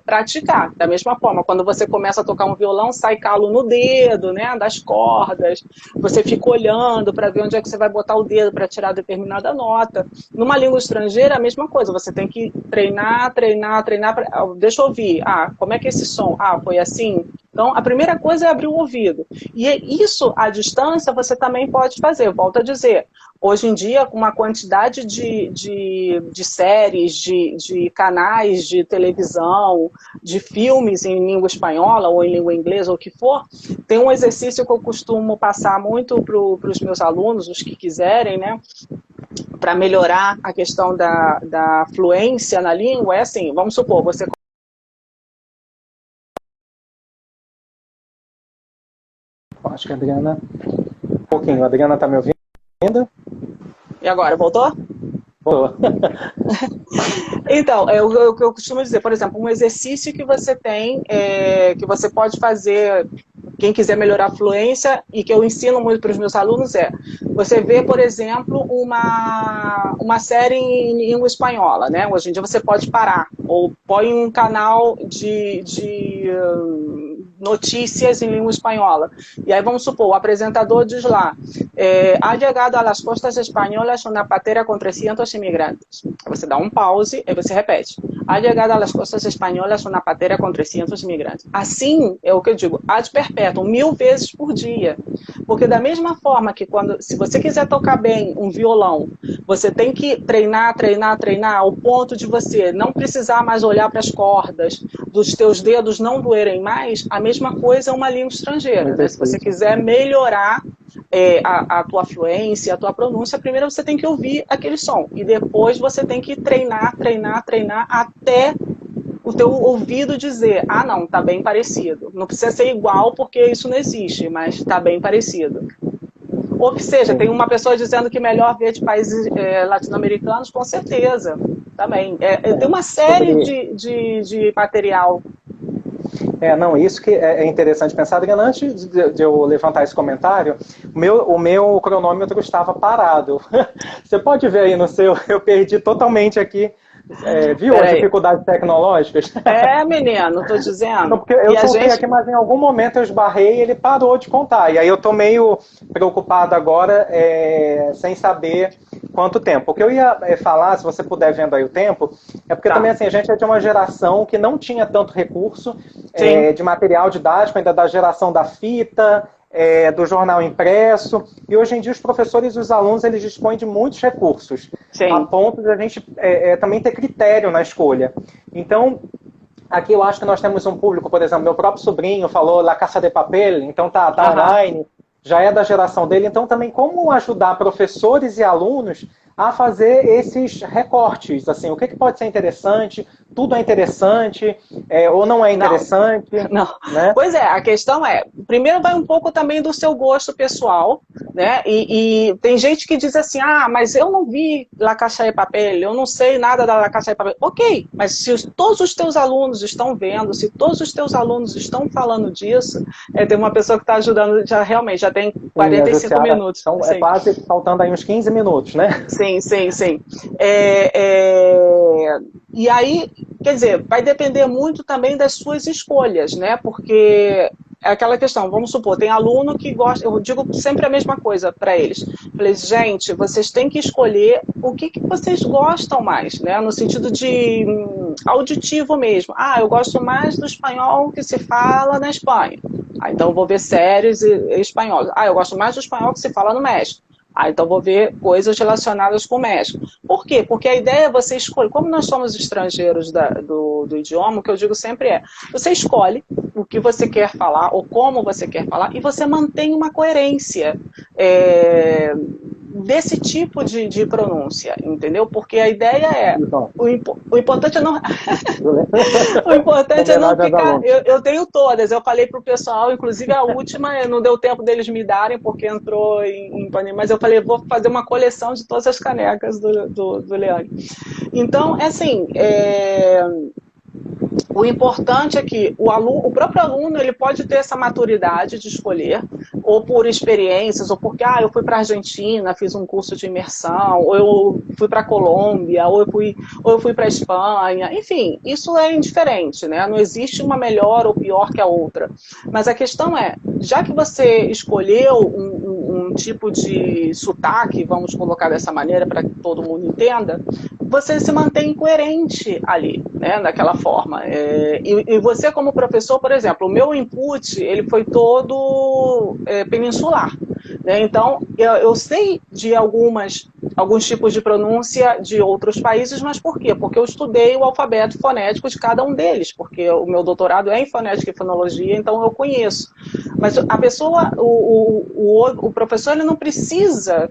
praticar. Da mesma forma, quando você começa a tocar um violão, sai calo no dedo, né, das cordas, você fica olhando para ver onde é que você vai botar o dedo para tirar determinada nota. Numa língua estrangeira, a mesma coisa, você tem que treinar. Deixa eu ouvir. Como é que é esse som? Foi assim? Então, a primeira coisa é abrir o ouvido. E isso, à distância, você também pode fazer. Volto a dizer, hoje em dia, com uma quantidade de séries, de canais de televisão, de filmes em língua espanhola ou em língua inglesa, ou o que for, tem um exercício que eu costumo passar muito para os meus alunos, os que quiserem, né? Para melhorar a questão da fluência na língua, é assim, vamos supor, você... Acho que a Adriana... Um pouquinho, a Adriana está me ouvindo? E agora, voltou? Boa. Então, é o que eu costumo dizer, por exemplo, um exercício que você tem, que você pode fazer, quem quiser melhorar a fluência, e que eu ensino muito para os meus alunos você vê, por exemplo, uma série em língua espanhola, né? Hoje em dia você pode parar, ou põe um canal de notícias em língua espanhola. E aí vamos supor, o apresentador diz lá, ha llegado a las costas espanholas una patera com 300 imigrantes. Aí você dá um pause e você repete. Ha llegado a las costas espanholas una patera com 300 imigrantes. Assim, é o que eu digo, ad perpétuum, 1000 vezes por dia. Porque da mesma forma que se você quiser tocar bem um violão, você tem que treinar, treinar, treinar, ao ponto de você não precisar mais olhar para as cordas, dos teus dedos não doerem mais, a mesma coisa é uma língua estrangeira. Né? Se você quiser melhorar a tua fluência, a tua pronúncia, primeiro você tem que ouvir aquele som. E depois você tem que treinar, treinar, treinar, até o teu ouvido dizer, ah não, tá bem parecido. Não precisa ser igual, porque isso não existe, mas tá bem parecido. Ou que seja, tem uma pessoa dizendo que melhor ver de países latino-americanos, com certeza, também. Tem uma série de material. Não, isso que é interessante pensar. Adriana, antes de eu levantar esse comentário, o meu cronômetro estava parado. Você pode ver aí no seu, eu perdi totalmente aqui. Viu as dificuldades tecnológicas? Menino, tô dizendo. Não, porque eu soltei aqui, mas em algum momento eu esbarrei e ele parou de contar. E aí eu tô meio preocupado agora, sem saber quanto tempo. O que eu ia falar, se você puder vendo aí o tempo, é porque também assim, a gente é de uma geração que não tinha tanto recurso de material didático, ainda da geração da fita, do jornal impresso, e hoje em dia os professores e os alunos eles dispõem de muitos recursos, a ponto de a gente também ter critério na escolha. Então, aqui eu acho que nós temos um público, por exemplo, meu próprio sobrinho falou La Casa de Papel, então tá online, já é da geração dele, então também como ajudar professores e alunos a fazer esses recortes, assim, o que pode ser interessante, tudo é interessante, ou não é interessante. Não. Né? Pois a questão primeiro vai um pouco também do seu gosto pessoal, né? E tem gente que diz assim, mas eu não vi La Casa de Papel, eu não sei nada da La Casa de Papel. Ok, mas se todos os teus alunos estão vendo, se todos os teus alunos estão falando disso, tem uma pessoa que está ajudando, realmente, já tem 45 minutos. Então, quase faltando aí uns 15 minutos, né? Sim. E aí, quer dizer, vai depender muito também das suas escolhas, né? Porque é aquela questão, vamos supor, tem aluno que gosta, eu digo sempre a mesma coisa para eles. Falei, gente, vocês têm que escolher o que vocês gostam mais, né? No sentido de auditivo mesmo. Eu gosto mais do espanhol que se fala na Espanha. Então eu vou ver séries espanholas. Eu gosto mais do espanhol que se fala no México. Então vou ver coisas relacionadas com o México. Por quê? Porque a ideia é você escolher, como nós somos estrangeiros do idioma, o que eu digo sempre você escolhe o que você quer falar, ou como você quer falar, e você mantém uma coerência desse tipo de pronúncia, entendeu? Porque a ideia o importante é não o importante é não ficar, eu tenho todas, eu falei pro pessoal, inclusive a última, não deu tempo deles me darem, porque entrou em pandemia, mas eu falei, vou fazer uma coleção de todas as canecas do Leandro. Então, assim, o importante é que o próprio aluno ele pode ter essa maturidade de escolher, ou por experiências, ou porque eu fui para a Argentina, fiz um curso de imersão, ou eu fui para a Colômbia, ou eu fui para a Espanha, enfim, isso é indiferente, né? Não existe uma melhor ou pior que a outra. Mas a questão já que você escolheu um tipo de sotaque, vamos colocar dessa maneira para que todo mundo entenda, você se mantém coerente ali, né, daquela forma. E você como professor, por exemplo, o meu input ele foi todo peninsular. Né? Então, eu sei de alguns tipos de pronúncia de outros países, mas por quê? Porque eu estudei o alfabeto fonético de cada um deles, porque o meu doutorado é em fonética e fonologia, então eu conheço. Mas a pessoa, o professor, ele não precisa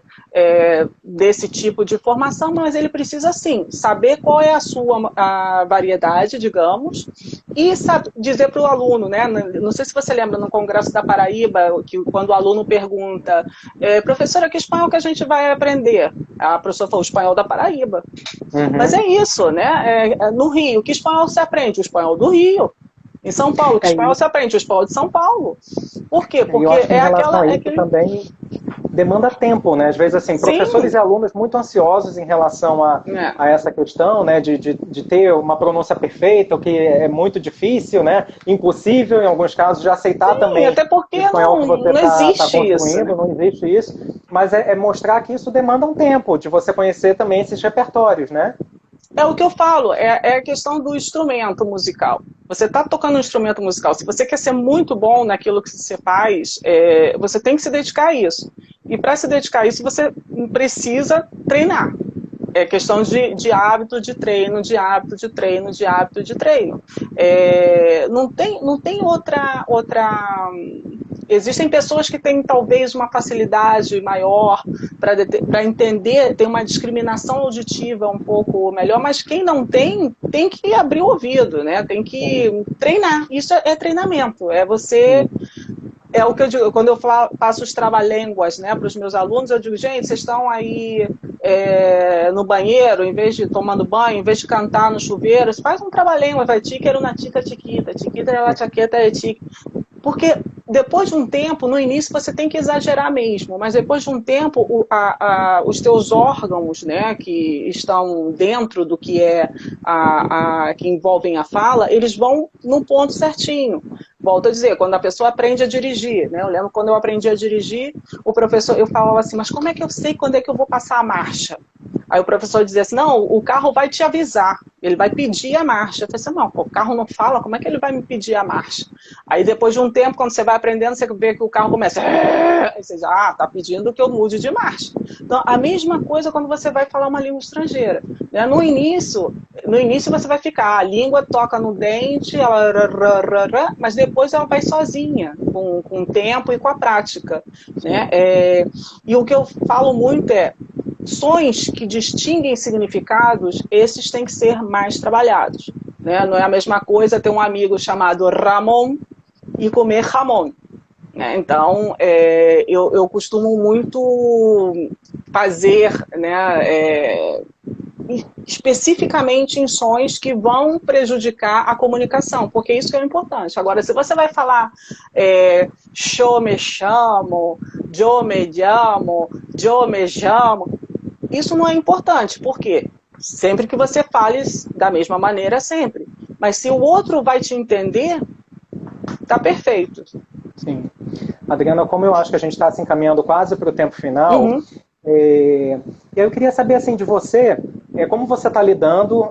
desse tipo de formação, mas ele precisa, sim, saber qual é a variedade, digamos, e dizer para o aluno, né? Não sei se você lembra, no Congresso da Paraíba, que quando o aluno pergunta, professora, que espanhol que a gente vai aprender? A professora falou, o espanhol da Paraíba. Uhum. Mas é isso, né? No Rio, que espanhol se aprende? O espanhol do Rio. Em São Paulo, que espanhol se aprende? O espanhol de São Paulo. Por quê? Porque eu acho que em relação a isso também demanda tempo, né? Às vezes, assim, professores Sim. e alunos muito ansiosos em relação a essa questão, né? De ter uma pronúncia perfeita, o que é muito difícil, né? Impossível, em alguns casos, de aceitar também até porque o espanhol que você está construindo, isso, né? não existe isso. Mas é mostrar que isso demanda um tempo, de você conhecer também esses repertórios, né? É o que eu falo, é a questão do instrumento musical. Você está tocando um instrumento musical, se você quer ser muito bom naquilo que você faz, você tem que se dedicar a isso. E para se dedicar a isso, você precisa treinar. É questão de hábito de treino, de hábito de treino, de hábito de treino. Não tem outra... Existem pessoas que têm talvez uma facilidade maior para entender, tem uma discriminação auditiva um pouco melhor, mas quem não tem, tem que abrir o ouvido, né? Tem que treinar. Isso é treinamento, é você... É o que eu digo, quando eu passo os trava-línguas, né, para os meus alunos, eu digo, gente, vocês estão aí no banheiro, em vez de tomando banho, em vez de cantar no chuveiro, você faz um trava-língua, vai tíquero na tica tiquita, tiquita na chaqueta é tique. Porque depois de um tempo, no início você tem que exagerar mesmo, mas depois de um tempo os teus órgãos, né, que estão dentro do que que envolvem a fala, eles vão no ponto certinho. Volto a dizer, quando a pessoa aprende a dirigir, né, eu lembro quando eu aprendi a dirigir, o professor, eu falava assim, mas como é que eu sei quando é que eu vou passar a marcha? Aí o professor dizia assim, não, o carro vai te avisar, ele vai pedir a marcha. Eu falei assim, não, pô, o carro não fala, como é que ele vai me pedir a marcha? Aí depois de um tempo, quando você vai aprendendo, você vê que o carro começa, aí você diz, tá pedindo que eu mude de marcha. Então, a mesma coisa quando você vai falar uma língua estrangeira. Né? No início você vai ficar, a língua toca no dente, mas depois ela vai sozinha, com o tempo e com a prática. Né? E o que eu falo muito sons que distinguem significados, esses têm que ser mais trabalhados. Né? Não é a mesma coisa ter um amigo chamado Ramon e comer jamón. Né? Então, eu costumo muito fazer, né, especificamente em sons que vão prejudicar a comunicação, porque isso que é importante. Agora, se você vai falar yo me chamo, yo me llamo, yo me llamo, isso não é importante, por quê? Sempre que você fale da mesma maneira, sempre. Mas se o outro vai te entender, tá perfeito. Sim. Adriana, como eu acho que a gente está se encaminhando quase para o tempo final, eu queria saber assim, de você, como você está lidando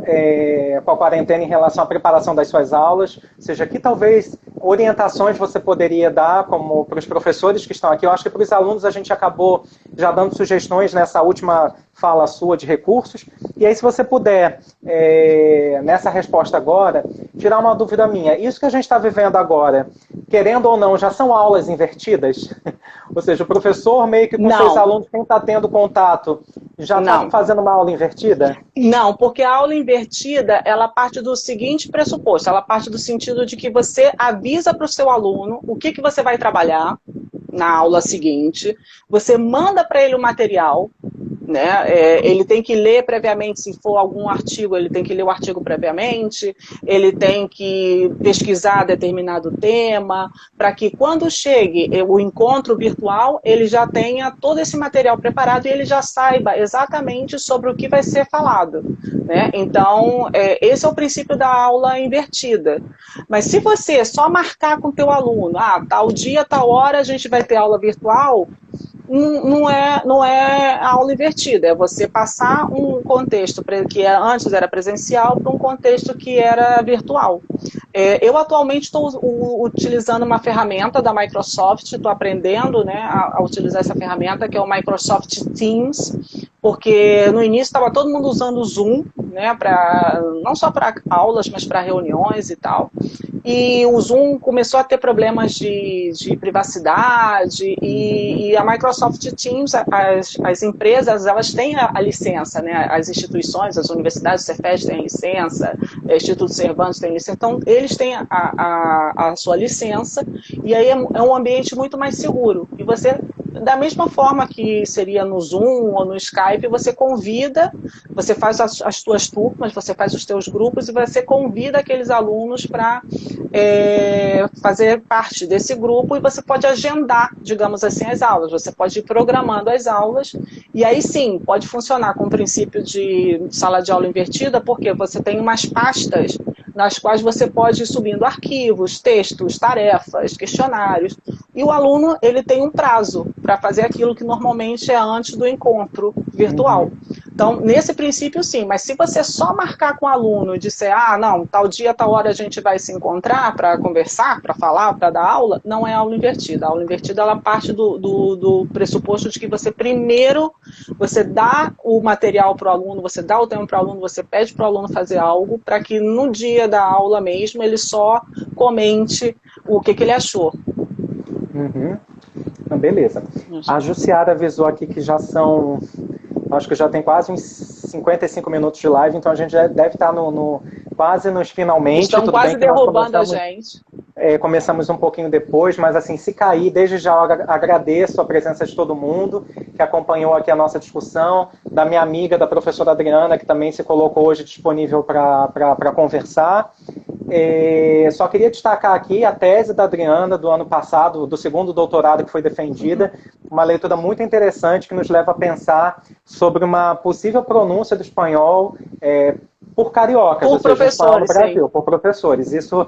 com a quarentena em relação à preparação das suas aulas, ou seja, que talvez orientações você poderia dar como para os professores que estão aqui. Eu acho que para os alunos a gente acabou já dando sugestões nessa última fala sua de recursos. E aí, se você puder, nessa resposta agora, tirar uma dúvida minha. Isso que a gente está vivendo agora, querendo ou não, já são aulas invertidas? Ou seja, o professor meio que com seus alunos, quem está tendo contato, já está fazendo uma aula invertida? Não, porque a aula invertida, ela parte do seguinte pressuposto, ela parte do sentido de que você avisa para o seu aluno o que você vai trabalhar na aula seguinte, você manda para ele o material, né? Ele tem que ler previamente, se for algum artigo, ele tem que ler o artigo previamente, ele tem que pesquisar determinado tema, para que quando chegue o encontro virtual, ele já tenha todo esse material preparado e ele já saiba exatamente sobre o que vai ser falado. Né? Então, esse é o princípio da aula invertida. Mas se você só marcar com o teu aluno, tal dia, tal hora a gente vai ter aula virtual, não é aula invertida, é você passar um contexto que antes era presencial para um contexto que era virtual. Eu atualmente estou utilizando uma ferramenta da Microsoft, estou aprendendo, né, a utilizar essa ferramenta, que é o Microsoft Teams, porque no início estava todo mundo usando o Zoom, né, não só para aulas, mas para reuniões e tal. e o Zoom começou a ter problemas de privacidade, e a Microsoft Teams, as empresas, elas têm a licença, né? As instituições, as universidades, o Cefet tem licença, o Instituto Cervantes tem licença, então eles têm a sua licença, e aí é um ambiente muito mais seguro. E você, da mesma forma que seria no Zoom ou no Skype, você convida, você faz as suas turmas, você faz os teus grupos e você convida aqueles alunos para fazer parte desse grupo, e você pode agendar, digamos assim, as aulas. Você pode ir programando as aulas, e aí sim, pode funcionar com o princípio de sala de aula invertida, porque você tem umas pastas nas quais você pode ir subindo arquivos, textos, tarefas, questionários, e o aluno ele tem um prazo para fazer aquilo que normalmente é antes do encontro virtual. Então, nesse princípio, sim, mas se você só marcar com o aluno e disser, não, tal dia, tal hora a gente vai se encontrar para conversar, para falar, para dar aula, não é aula invertida. A aula invertida, ela parte do pressuposto de que você primeiro, você dá o material para o aluno, você dá o tempo para o aluno, você pede para o aluno fazer algo, para que no dia da aula mesmo ele só comente o que ele achou. Beleza. A Jussiara avisou aqui que já são, acho que já tem quase uns 55 minutos de live, então a gente já deve estar quase nos finalmente. Estão Tudo quase bem que derrubando a gente. Começamos um pouquinho depois, mas assim, se cair, desde já eu agradeço a presença de todo mundo que acompanhou aqui a nossa discussão, da minha amiga, da professora Adriana, que também se colocou hoje disponível para conversar. Só queria destacar aqui a tese da Adriana do ano passado, do segundo doutorado que foi defendida, uma leitura muito interessante que nos leva a pensar sobre uma possível pronúncia do espanhol por cariocas, por ou seja, espanhol no Brasil, sim. por professores. Isso,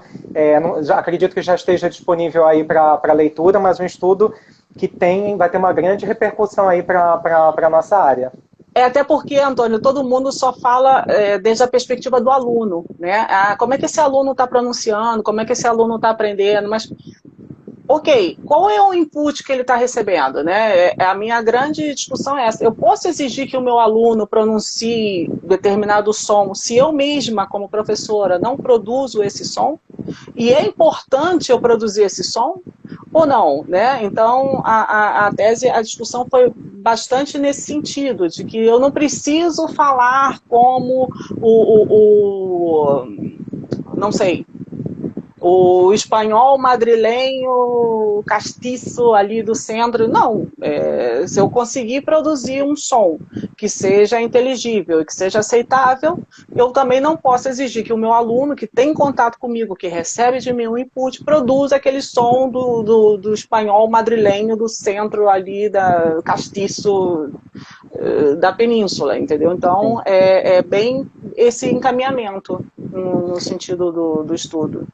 acredito que já esteja disponível aí para leitura, mas um estudo que vai ter uma grande repercussão aí para a nossa área. Até porque, Antônio, todo mundo só fala desde a perspectiva do aluno, né? Como é que esse aluno está pronunciando, como é que esse aluno está aprendendo, mas, ok, qual é o input que ele está recebendo, né? A minha grande discussão é essa. Eu posso exigir que o meu aluno pronuncie determinado som se eu mesma, como professora, não produzo esse som? E é importante eu produzir esse som ou não, né? Então, a tese, a discussão foi bastante nesse sentido, de que eu não preciso falar como não sei, o espanhol madrilenho castiço ali do centro. Não, se eu conseguir produzir um som que seja inteligível e que seja aceitável, eu também não posso exigir que o meu aluno, que tem contato comigo, que recebe de mim um input, produza aquele som do espanhol madrilenho do centro ali, da castiço da península, entendeu? Então, é bem esse encaminhamento no sentido do estudo.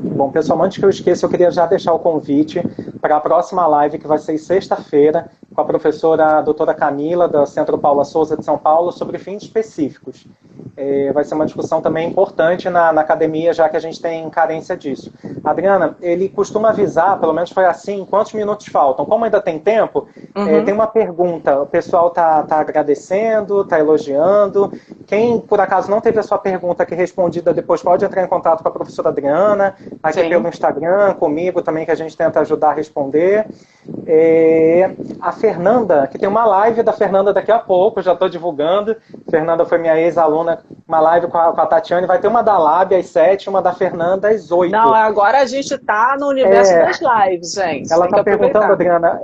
Bom, pessoal, antes que eu esqueça, eu queria já deixar o convite para a próxima live, que vai ser sexta-feira, com a professora a doutora Camila, do Centro Paula Souza de São Paulo, sobre fins específicos. Vai ser uma discussão também importante na academia, já que a gente tem carência disso. Adriana, ele costuma avisar, pelo menos foi assim, quantos minutos faltam. Como ainda tem tempo, tem uma pergunta. O pessoal está agradecendo, está elogiando. Quem, por acaso, não teve a sua pergunta aqui respondida depois, pode entrar em contato com a professora Adriana, aqui pelo Instagram, comigo também, que a gente tenta ajudar a responder. A Fernanda, que tem uma live da Fernanda daqui a pouco, já estou divulgando. Fernanda foi minha ex-aluna, uma live com a Tatiane, vai ter uma da Lab às 7, uma da Fernanda às 8. Não, agora a gente está no universo das lives, gente. Ela está perguntando, Adriana,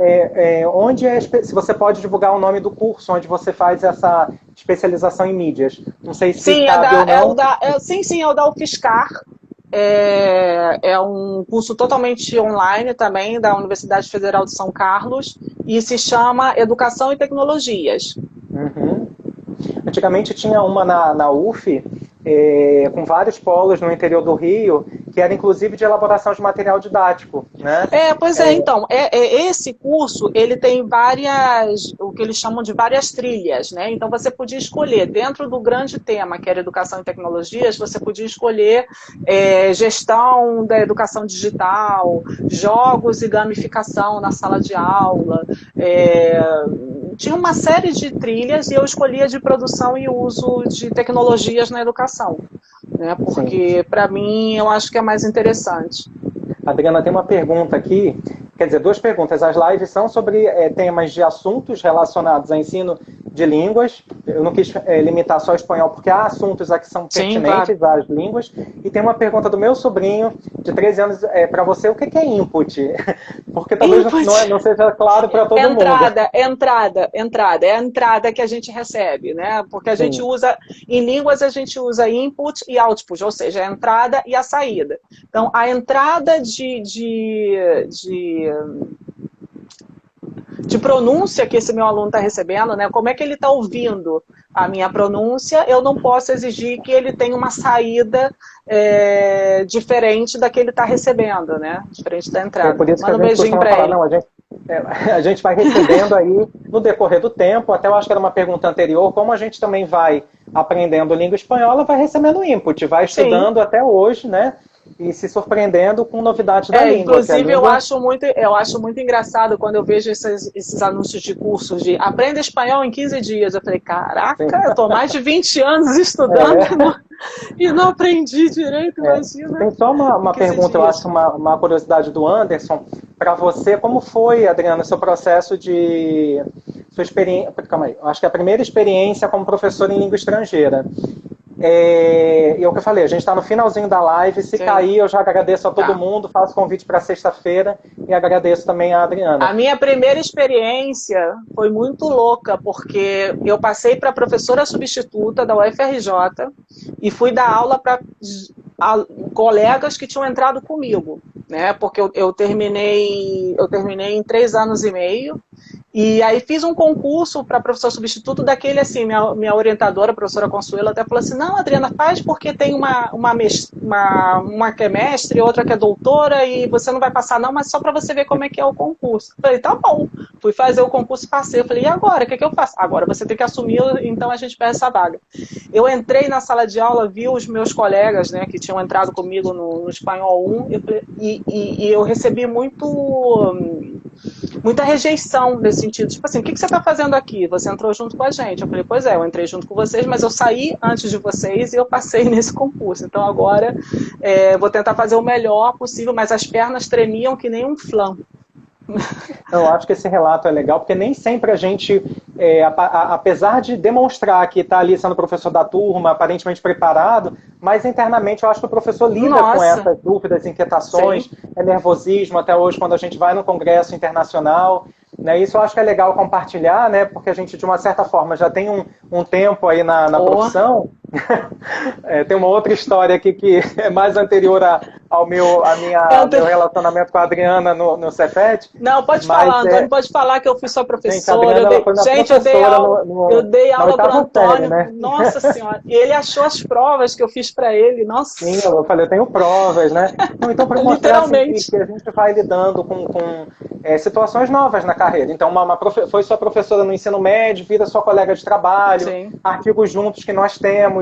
se você pode divulgar o nome do curso onde você faz essa especialização em mídias. Não sei se sim, cabe ou não. Sim, é o da UFSCar. É um curso totalmente online também, da Universidade Federal de São Carlos, e se chama Educação e Tecnologias. Antigamente tinha uma na UF, com vários polos no interior do Rio, que era inclusive de elaboração de material didático, né? Então, esse curso, ele tem o que eles chamam de várias trilhas, né? Então você podia escolher, dentro do grande tema, que era educação e tecnologias, você podia escolher gestão da educação digital, jogos e gamificação na sala de aula, tinha uma série de trilhas e eu escolhia de produção e uso de tecnologias na educação. né? Porque, para mim, eu acho que é mais interessante. Adriana, tem uma pergunta aqui, quer dizer, duas perguntas. As lives são sobre temas de assuntos relacionados a ensino de línguas. Eu não quis limitar só ao espanhol, porque há assuntos aqui que são pertinentes às línguas. E tem uma pergunta do meu sobrinho, de 13 anos, para você, o que é input? Porque talvez não seja claro para todo mundo. Entrada. É a entrada que a gente recebe, né? Porque a gente usa, em línguas a gente usa input e output, ou seja, a entrada e a saída. Então, a entrada de pronúncia que esse meu aluno está recebendo, né? Como é que ele está ouvindo a minha pronúncia, eu não posso exigir que ele tenha uma saída diferente da que ele está recebendo, né? Diferente da entrada. Por isso manda um beijinho para ele. Não, a gente vai recebendo aí no decorrer do tempo, até eu acho que era uma pergunta anterior, como a gente também vai aprendendo língua espanhola, vai recebendo input, vai estudando até hoje, né? E se surpreendendo com novidades da língua. Inclusive, eu acho muito engraçado quando eu vejo esses anúncios de cursos de aprenda espanhol em 15 dias. Eu falei, caraca, eu estou mais de 20 anos estudando e não aprendi direito, imagina. Tem só uma pergunta, eu acho, uma curiosidade do Anderson. Para você, como foi, Adriana, seu processo de... sua experiência... Calma aí, eu acho que a primeira experiência como professor em língua estrangeira. E é o que eu falei, a gente está no finalzinho da live, se cair eu já agradeço a todo mundo, faço convite para sexta-feira e agradeço também a Adriana. A minha primeira experiência foi muito louca, porque eu passei para professora substituta da UFRJ e fui dar aula para colegas que tinham entrado comigo, né? Porque eu terminei em 3 anos e meio. E aí fiz um concurso para professor substituto daquele, assim, minha orientadora, a professora Consuelo, até falou assim, não, Adriana, faz porque tem uma que é mestre, outra que é doutora, e você não vai passar não, mas só para você ver como é que é o concurso. Eu falei, tá bom. Fui fazer o concurso e passei. Eu falei, e agora? O que eu faço? Agora você tem que assumir, então a gente pega essa vaga. Eu entrei na sala de aula, vi os meus colegas, né, que tinham entrado comigo no Espanhol 1, e eu recebi muita rejeição nesse sentido. Tipo assim, o que você está fazendo aqui? Você entrou junto com a gente. Eu falei, pois é, eu entrei junto com vocês, mas eu saí antes de vocês e eu passei nesse concurso. Então agora vou tentar fazer o melhor possível, mas as pernas tremiam que nem um flan. Eu acho que esse relato é legal, porque nem sempre a gente, apesar de demonstrar que está ali sendo professor da turma, aparentemente preparado, mas internamente eu acho que o professor lida com essas dúvidas, inquietações, nervosismo, até hoje quando a gente vai no congresso internacional, né, isso eu acho que é legal compartilhar, né, porque a gente de uma certa forma já tem um tempo aí na profissão. Tem uma outra história aqui que é mais anterior ao meu relacionamento com a Adriana no Cefet. Não, pode falar, Antônio, pode falar que eu fui sua professora. Eu dei aula para o Antônio, série, né? Nossa Senhora. E ele achou as provas que eu fiz para ele, nossa. Sim, eu falei, eu tenho provas, né? Então, para mostrar assim, que a gente vai lidando com situações novas na carreira. Então, foi sua professora no ensino médio, vira sua colega de trabalho, artigos juntos que nós temos,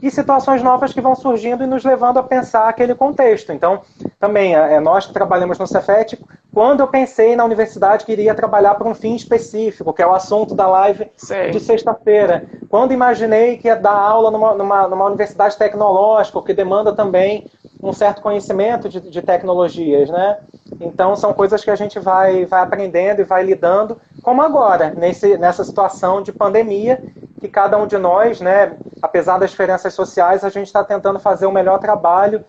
e situações novas que vão surgindo e nos levando a pensar aquele contexto. Então, também, nós que trabalhamos no Cefet, quando eu pensei na universidade que iria trabalhar para um fim específico, que é o assunto da live de sexta-feira, quando imaginei que ia dar aula numa universidade tecnológica, que demanda também um certo conhecimento de tecnologias, né? Então, são coisas que a gente vai aprendendo e vai lidando, como agora, nessa situação de pandemia, que cada um de nós, né, apesar das diferenças sociais, a gente está tentando fazer o melhor trabalho,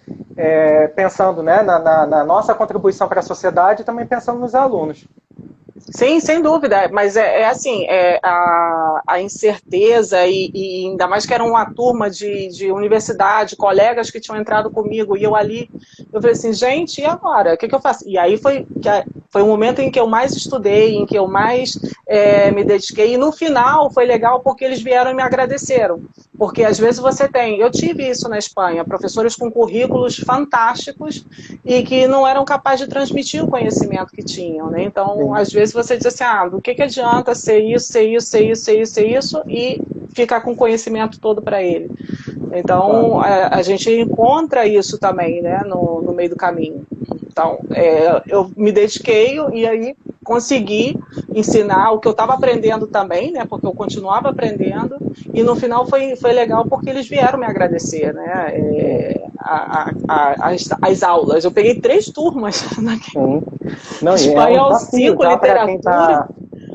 pensando, né, na nossa contribuição para a sociedade e também pensando nos alunos. Sim, sem dúvida, mas assim, a incerteza e ainda mais que era uma turma de universidade, colegas que tinham entrado comigo e eu ali, eu falei assim, gente, e agora? O que eu faço? E aí foi o momento em que eu mais estudei, em que eu mais me dediquei e no final foi legal porque eles vieram e me agradeceram, porque às vezes eu tive isso na Espanha, professores com currículos fantásticos e que não eram capazes de transmitir o conhecimento que tinham, né? Então, às vezes você diz assim, do que adianta ser isso e ficar com o conhecimento todo para ele. Então, a gente encontra isso também, né, no meio do caminho. Então, eu me dediquei e aí consegui ensinar o que eu estava aprendendo também, né? Porque eu continuava aprendendo, e no final foi legal porque eles vieram me agradecer, né? As aulas. Eu peguei 3 turmas Sim. Não, e é um espanhol desafio 5, já para quem literatura. está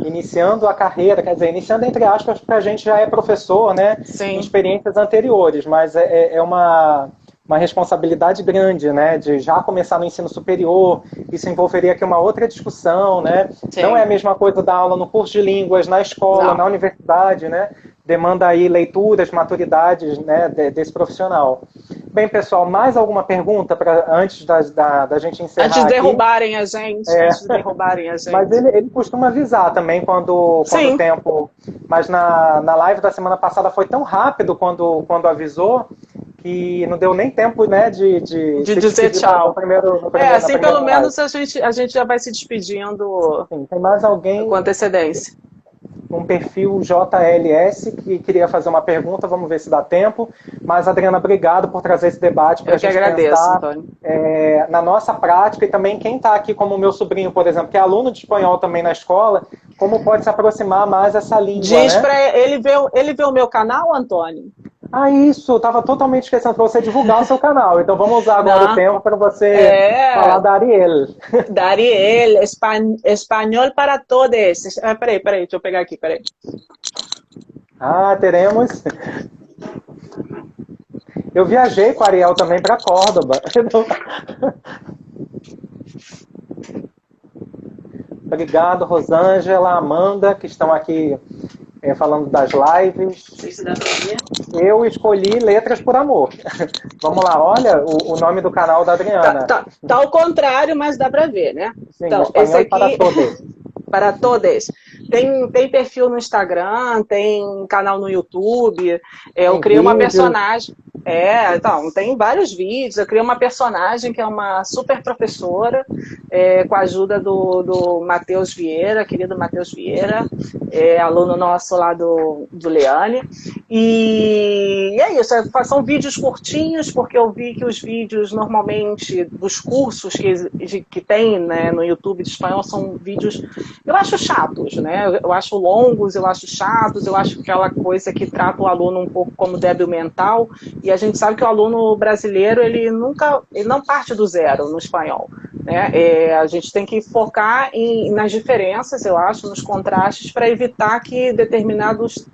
iniciando a carreira, quer dizer, iniciando entre aspas, porque a gente já é professor, né, em Sim, experiências anteriores, mas é uma responsabilidade grande, né, de já começar no ensino superior. Isso envolveria aqui uma outra discussão, né? Não é a sim. mesma coisa dar aula no curso de línguas, na escola, na Não. universidade, né? Demanda aí leituras, maturidades, né, desse profissional. Bem, pessoal, mais alguma pergunta antes da gente Antes encerrar de aqui? derrubarem a gente, É, antes de derrubarem a mas gente. ele costuma avisar também quando o Sim, tempo. Mas na live da semana passada foi tão rápido quando avisou que não deu nem tempo, né, de de se dizer despedir tchau. na Assim pelo primeira live. menos a gente já vai se despedindo Sim, tem mais com alguém, antecedência. um perfil JLS, que queria fazer uma pergunta, vamos ver se dá tempo. Mas, Adriana, obrigado por trazer esse debate para a Eu que gente agradeço, pensar Antônio. na nossa prática e também quem está aqui, como meu sobrinho, por exemplo, que é aluno de espanhol também na escola, como pode se aproximar mais essa língua, Diz né? para ele ver o meu canal, Antônio? Ah, isso, estava totalmente esquecendo para você divulgar o seu canal. Então vamos usar agora o Não, tempo para você falar é da Ariel. Dariel, espanhol para todos. Ah, peraí, deixa eu pegar aqui, peraí. Ah, teremos. Eu viajei com a Ariel também para Córdoba. Obrigado, Rosângela, Amanda, que estão aqui falando das lives. Não sei se dá para ver. Eu escolhi Letras por Amor. Vamos lá, olha o nome do canal da Adriana. Tá ao contrário, mas dá para ver, né? Sim, Então, esse espanhol para aqui, todos. para todos. Tem perfil no Instagram, tem canal no YouTube. Eu Tem criei uma vídeos. personagem. Então, tem vários vídeos. Eu criei uma personagem que é uma super professora, com a ajuda do Matheus Vieira, querido Matheus Vieira, aluno nosso lá do Leane. E é isso, são vídeos curtinhos, porque eu vi que os vídeos, normalmente, dos cursos que tem, né, no YouTube de espanhol, são vídeos, eu acho chatos, né? Eu acho longos, eu acho chatos, eu acho aquela coisa que trata o aluno um pouco como débil mental, e a gente sabe que o aluno brasileiro, ele não parte do zero no espanhol, né? A gente tem que focar nas diferenças, eu acho, nos contrastes, para evitar que determinados,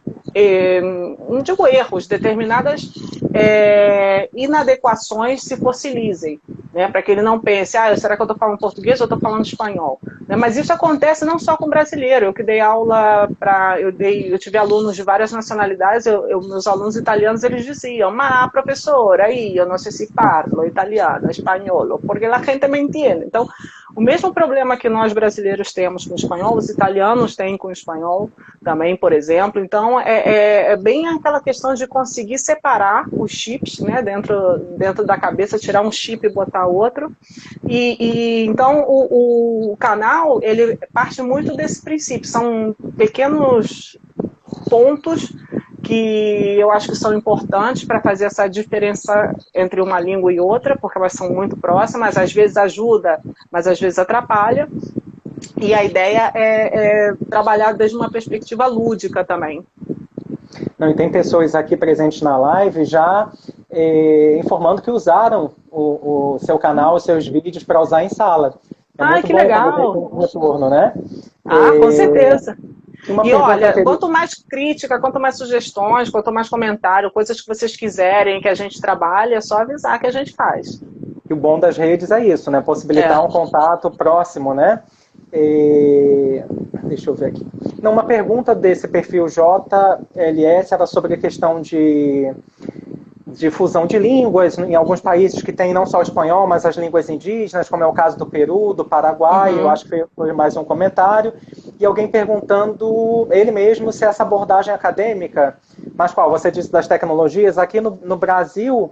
não digo erros, determinadas inadequações se fossilizem, né? Para que ele não pense, será que eu estou falando português ou estou falando espanhol? Né? Mas isso acontece não só com brasileiro. Eu que dei aula eu tive alunos de várias nacionalidades. Meus alunos italianos, eles diziam: "Ma professora, eu não sei se parlo italiano, espanhol, porque a gente me entende". Então, o mesmo problema que nós brasileiros temos com o espanhol, os italianos têm com o espanhol também, por exemplo. Então, é bem aquela questão de conseguir separar os chips, né, dentro da cabeça, tirar um chip e botar outro. Então, o canal, ele parte muito desse princípio. São pequenos pontos que eu acho que são importantes para fazer essa diferença entre uma língua e outra, porque elas são muito próximas, às vezes ajuda, mas às vezes atrapalha. E a ideia é trabalhar desde uma perspectiva lúdica também. Não, e tem pessoas aqui presentes na live já informando que usaram o seu canal, os seus vídeos para usar em sala. É muito Que bom quando tem legal! um retorno, né? Com certeza. E olha, anterior. quanto mais crítica, quanto mais sugestões, quanto mais comentário, coisas que vocês quiserem que a gente trabalhe, é só avisar que a gente faz. E o bom das redes é isso, né? Possibilitar um contato próximo, né? Deixa eu ver aqui. Não, uma pergunta desse perfil JLS era sobre a questão de fusão de línguas em alguns países que tem não só o espanhol, mas as línguas indígenas, como é o caso do Peru, do Paraguai. Eu acho que foi mais um comentário. E alguém perguntando, ele mesmo, se essa abordagem acadêmica, mas qual? Você disse das tecnologias, aqui no Brasil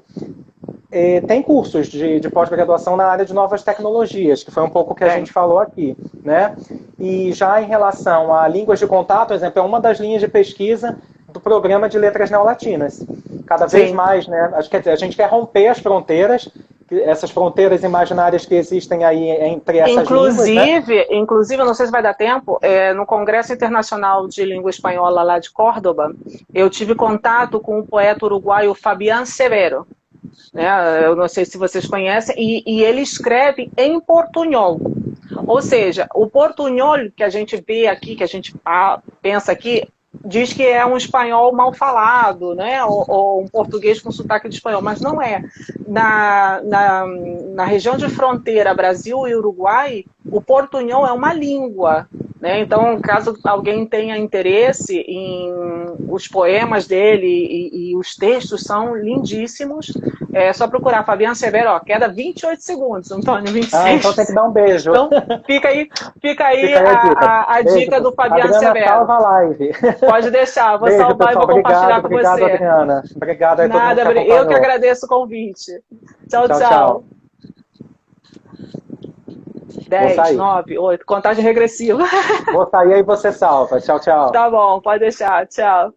tem cursos de pós-graduação na área de novas tecnologias, que foi um pouco o que a gente falou aqui, né? E já em relação a línguas de contato, por exemplo, é uma das linhas de pesquisa do programa de letras neolatinas. cada vez Sim. mais, né? Quer dizer, a gente quer romper as fronteiras, essas fronteiras imaginárias que existem aí entre essas línguas, né? Inclusive, eu não sei se vai dar tempo, no Congresso Internacional de Língua Espanhola lá de Córdoba, eu tive contato com o poeta uruguaio Fabián Severo, né? Eu não sei se vocês conhecem, e ele escreve em portunhol. Ou seja, o portunhol que a gente vê aqui, que a gente pensa aqui, diz que é um espanhol mal falado, né? Ou um português com sotaque de espanhol, mas não é. Na região de fronteira Brasil e Uruguai, o portunhol é uma língua, né? Então, caso alguém tenha interesse em os poemas dele e os textos são lindíssimos, é só procurar Fabián Severo, ó, queda 28 segundos, Antônio, 26. Então tem que dar um beijo. Então, fica aí Fica aí a dica. dica do Fabián Adriana, Severo. salva a live. Pode deixar, vou Beijo, salvar pessoal. e vou compartilhar com obrigado, você. Adriana. Obrigado aí todo mundo Nada, que acompanhou. eu que agradeço o convite. Tchau, Tchau, tchau. tchau. 10, 9, 8, contagem regressiva. Vou sair aí, você salva. Tchau, tchau. Tá bom, pode deixar. Tchau.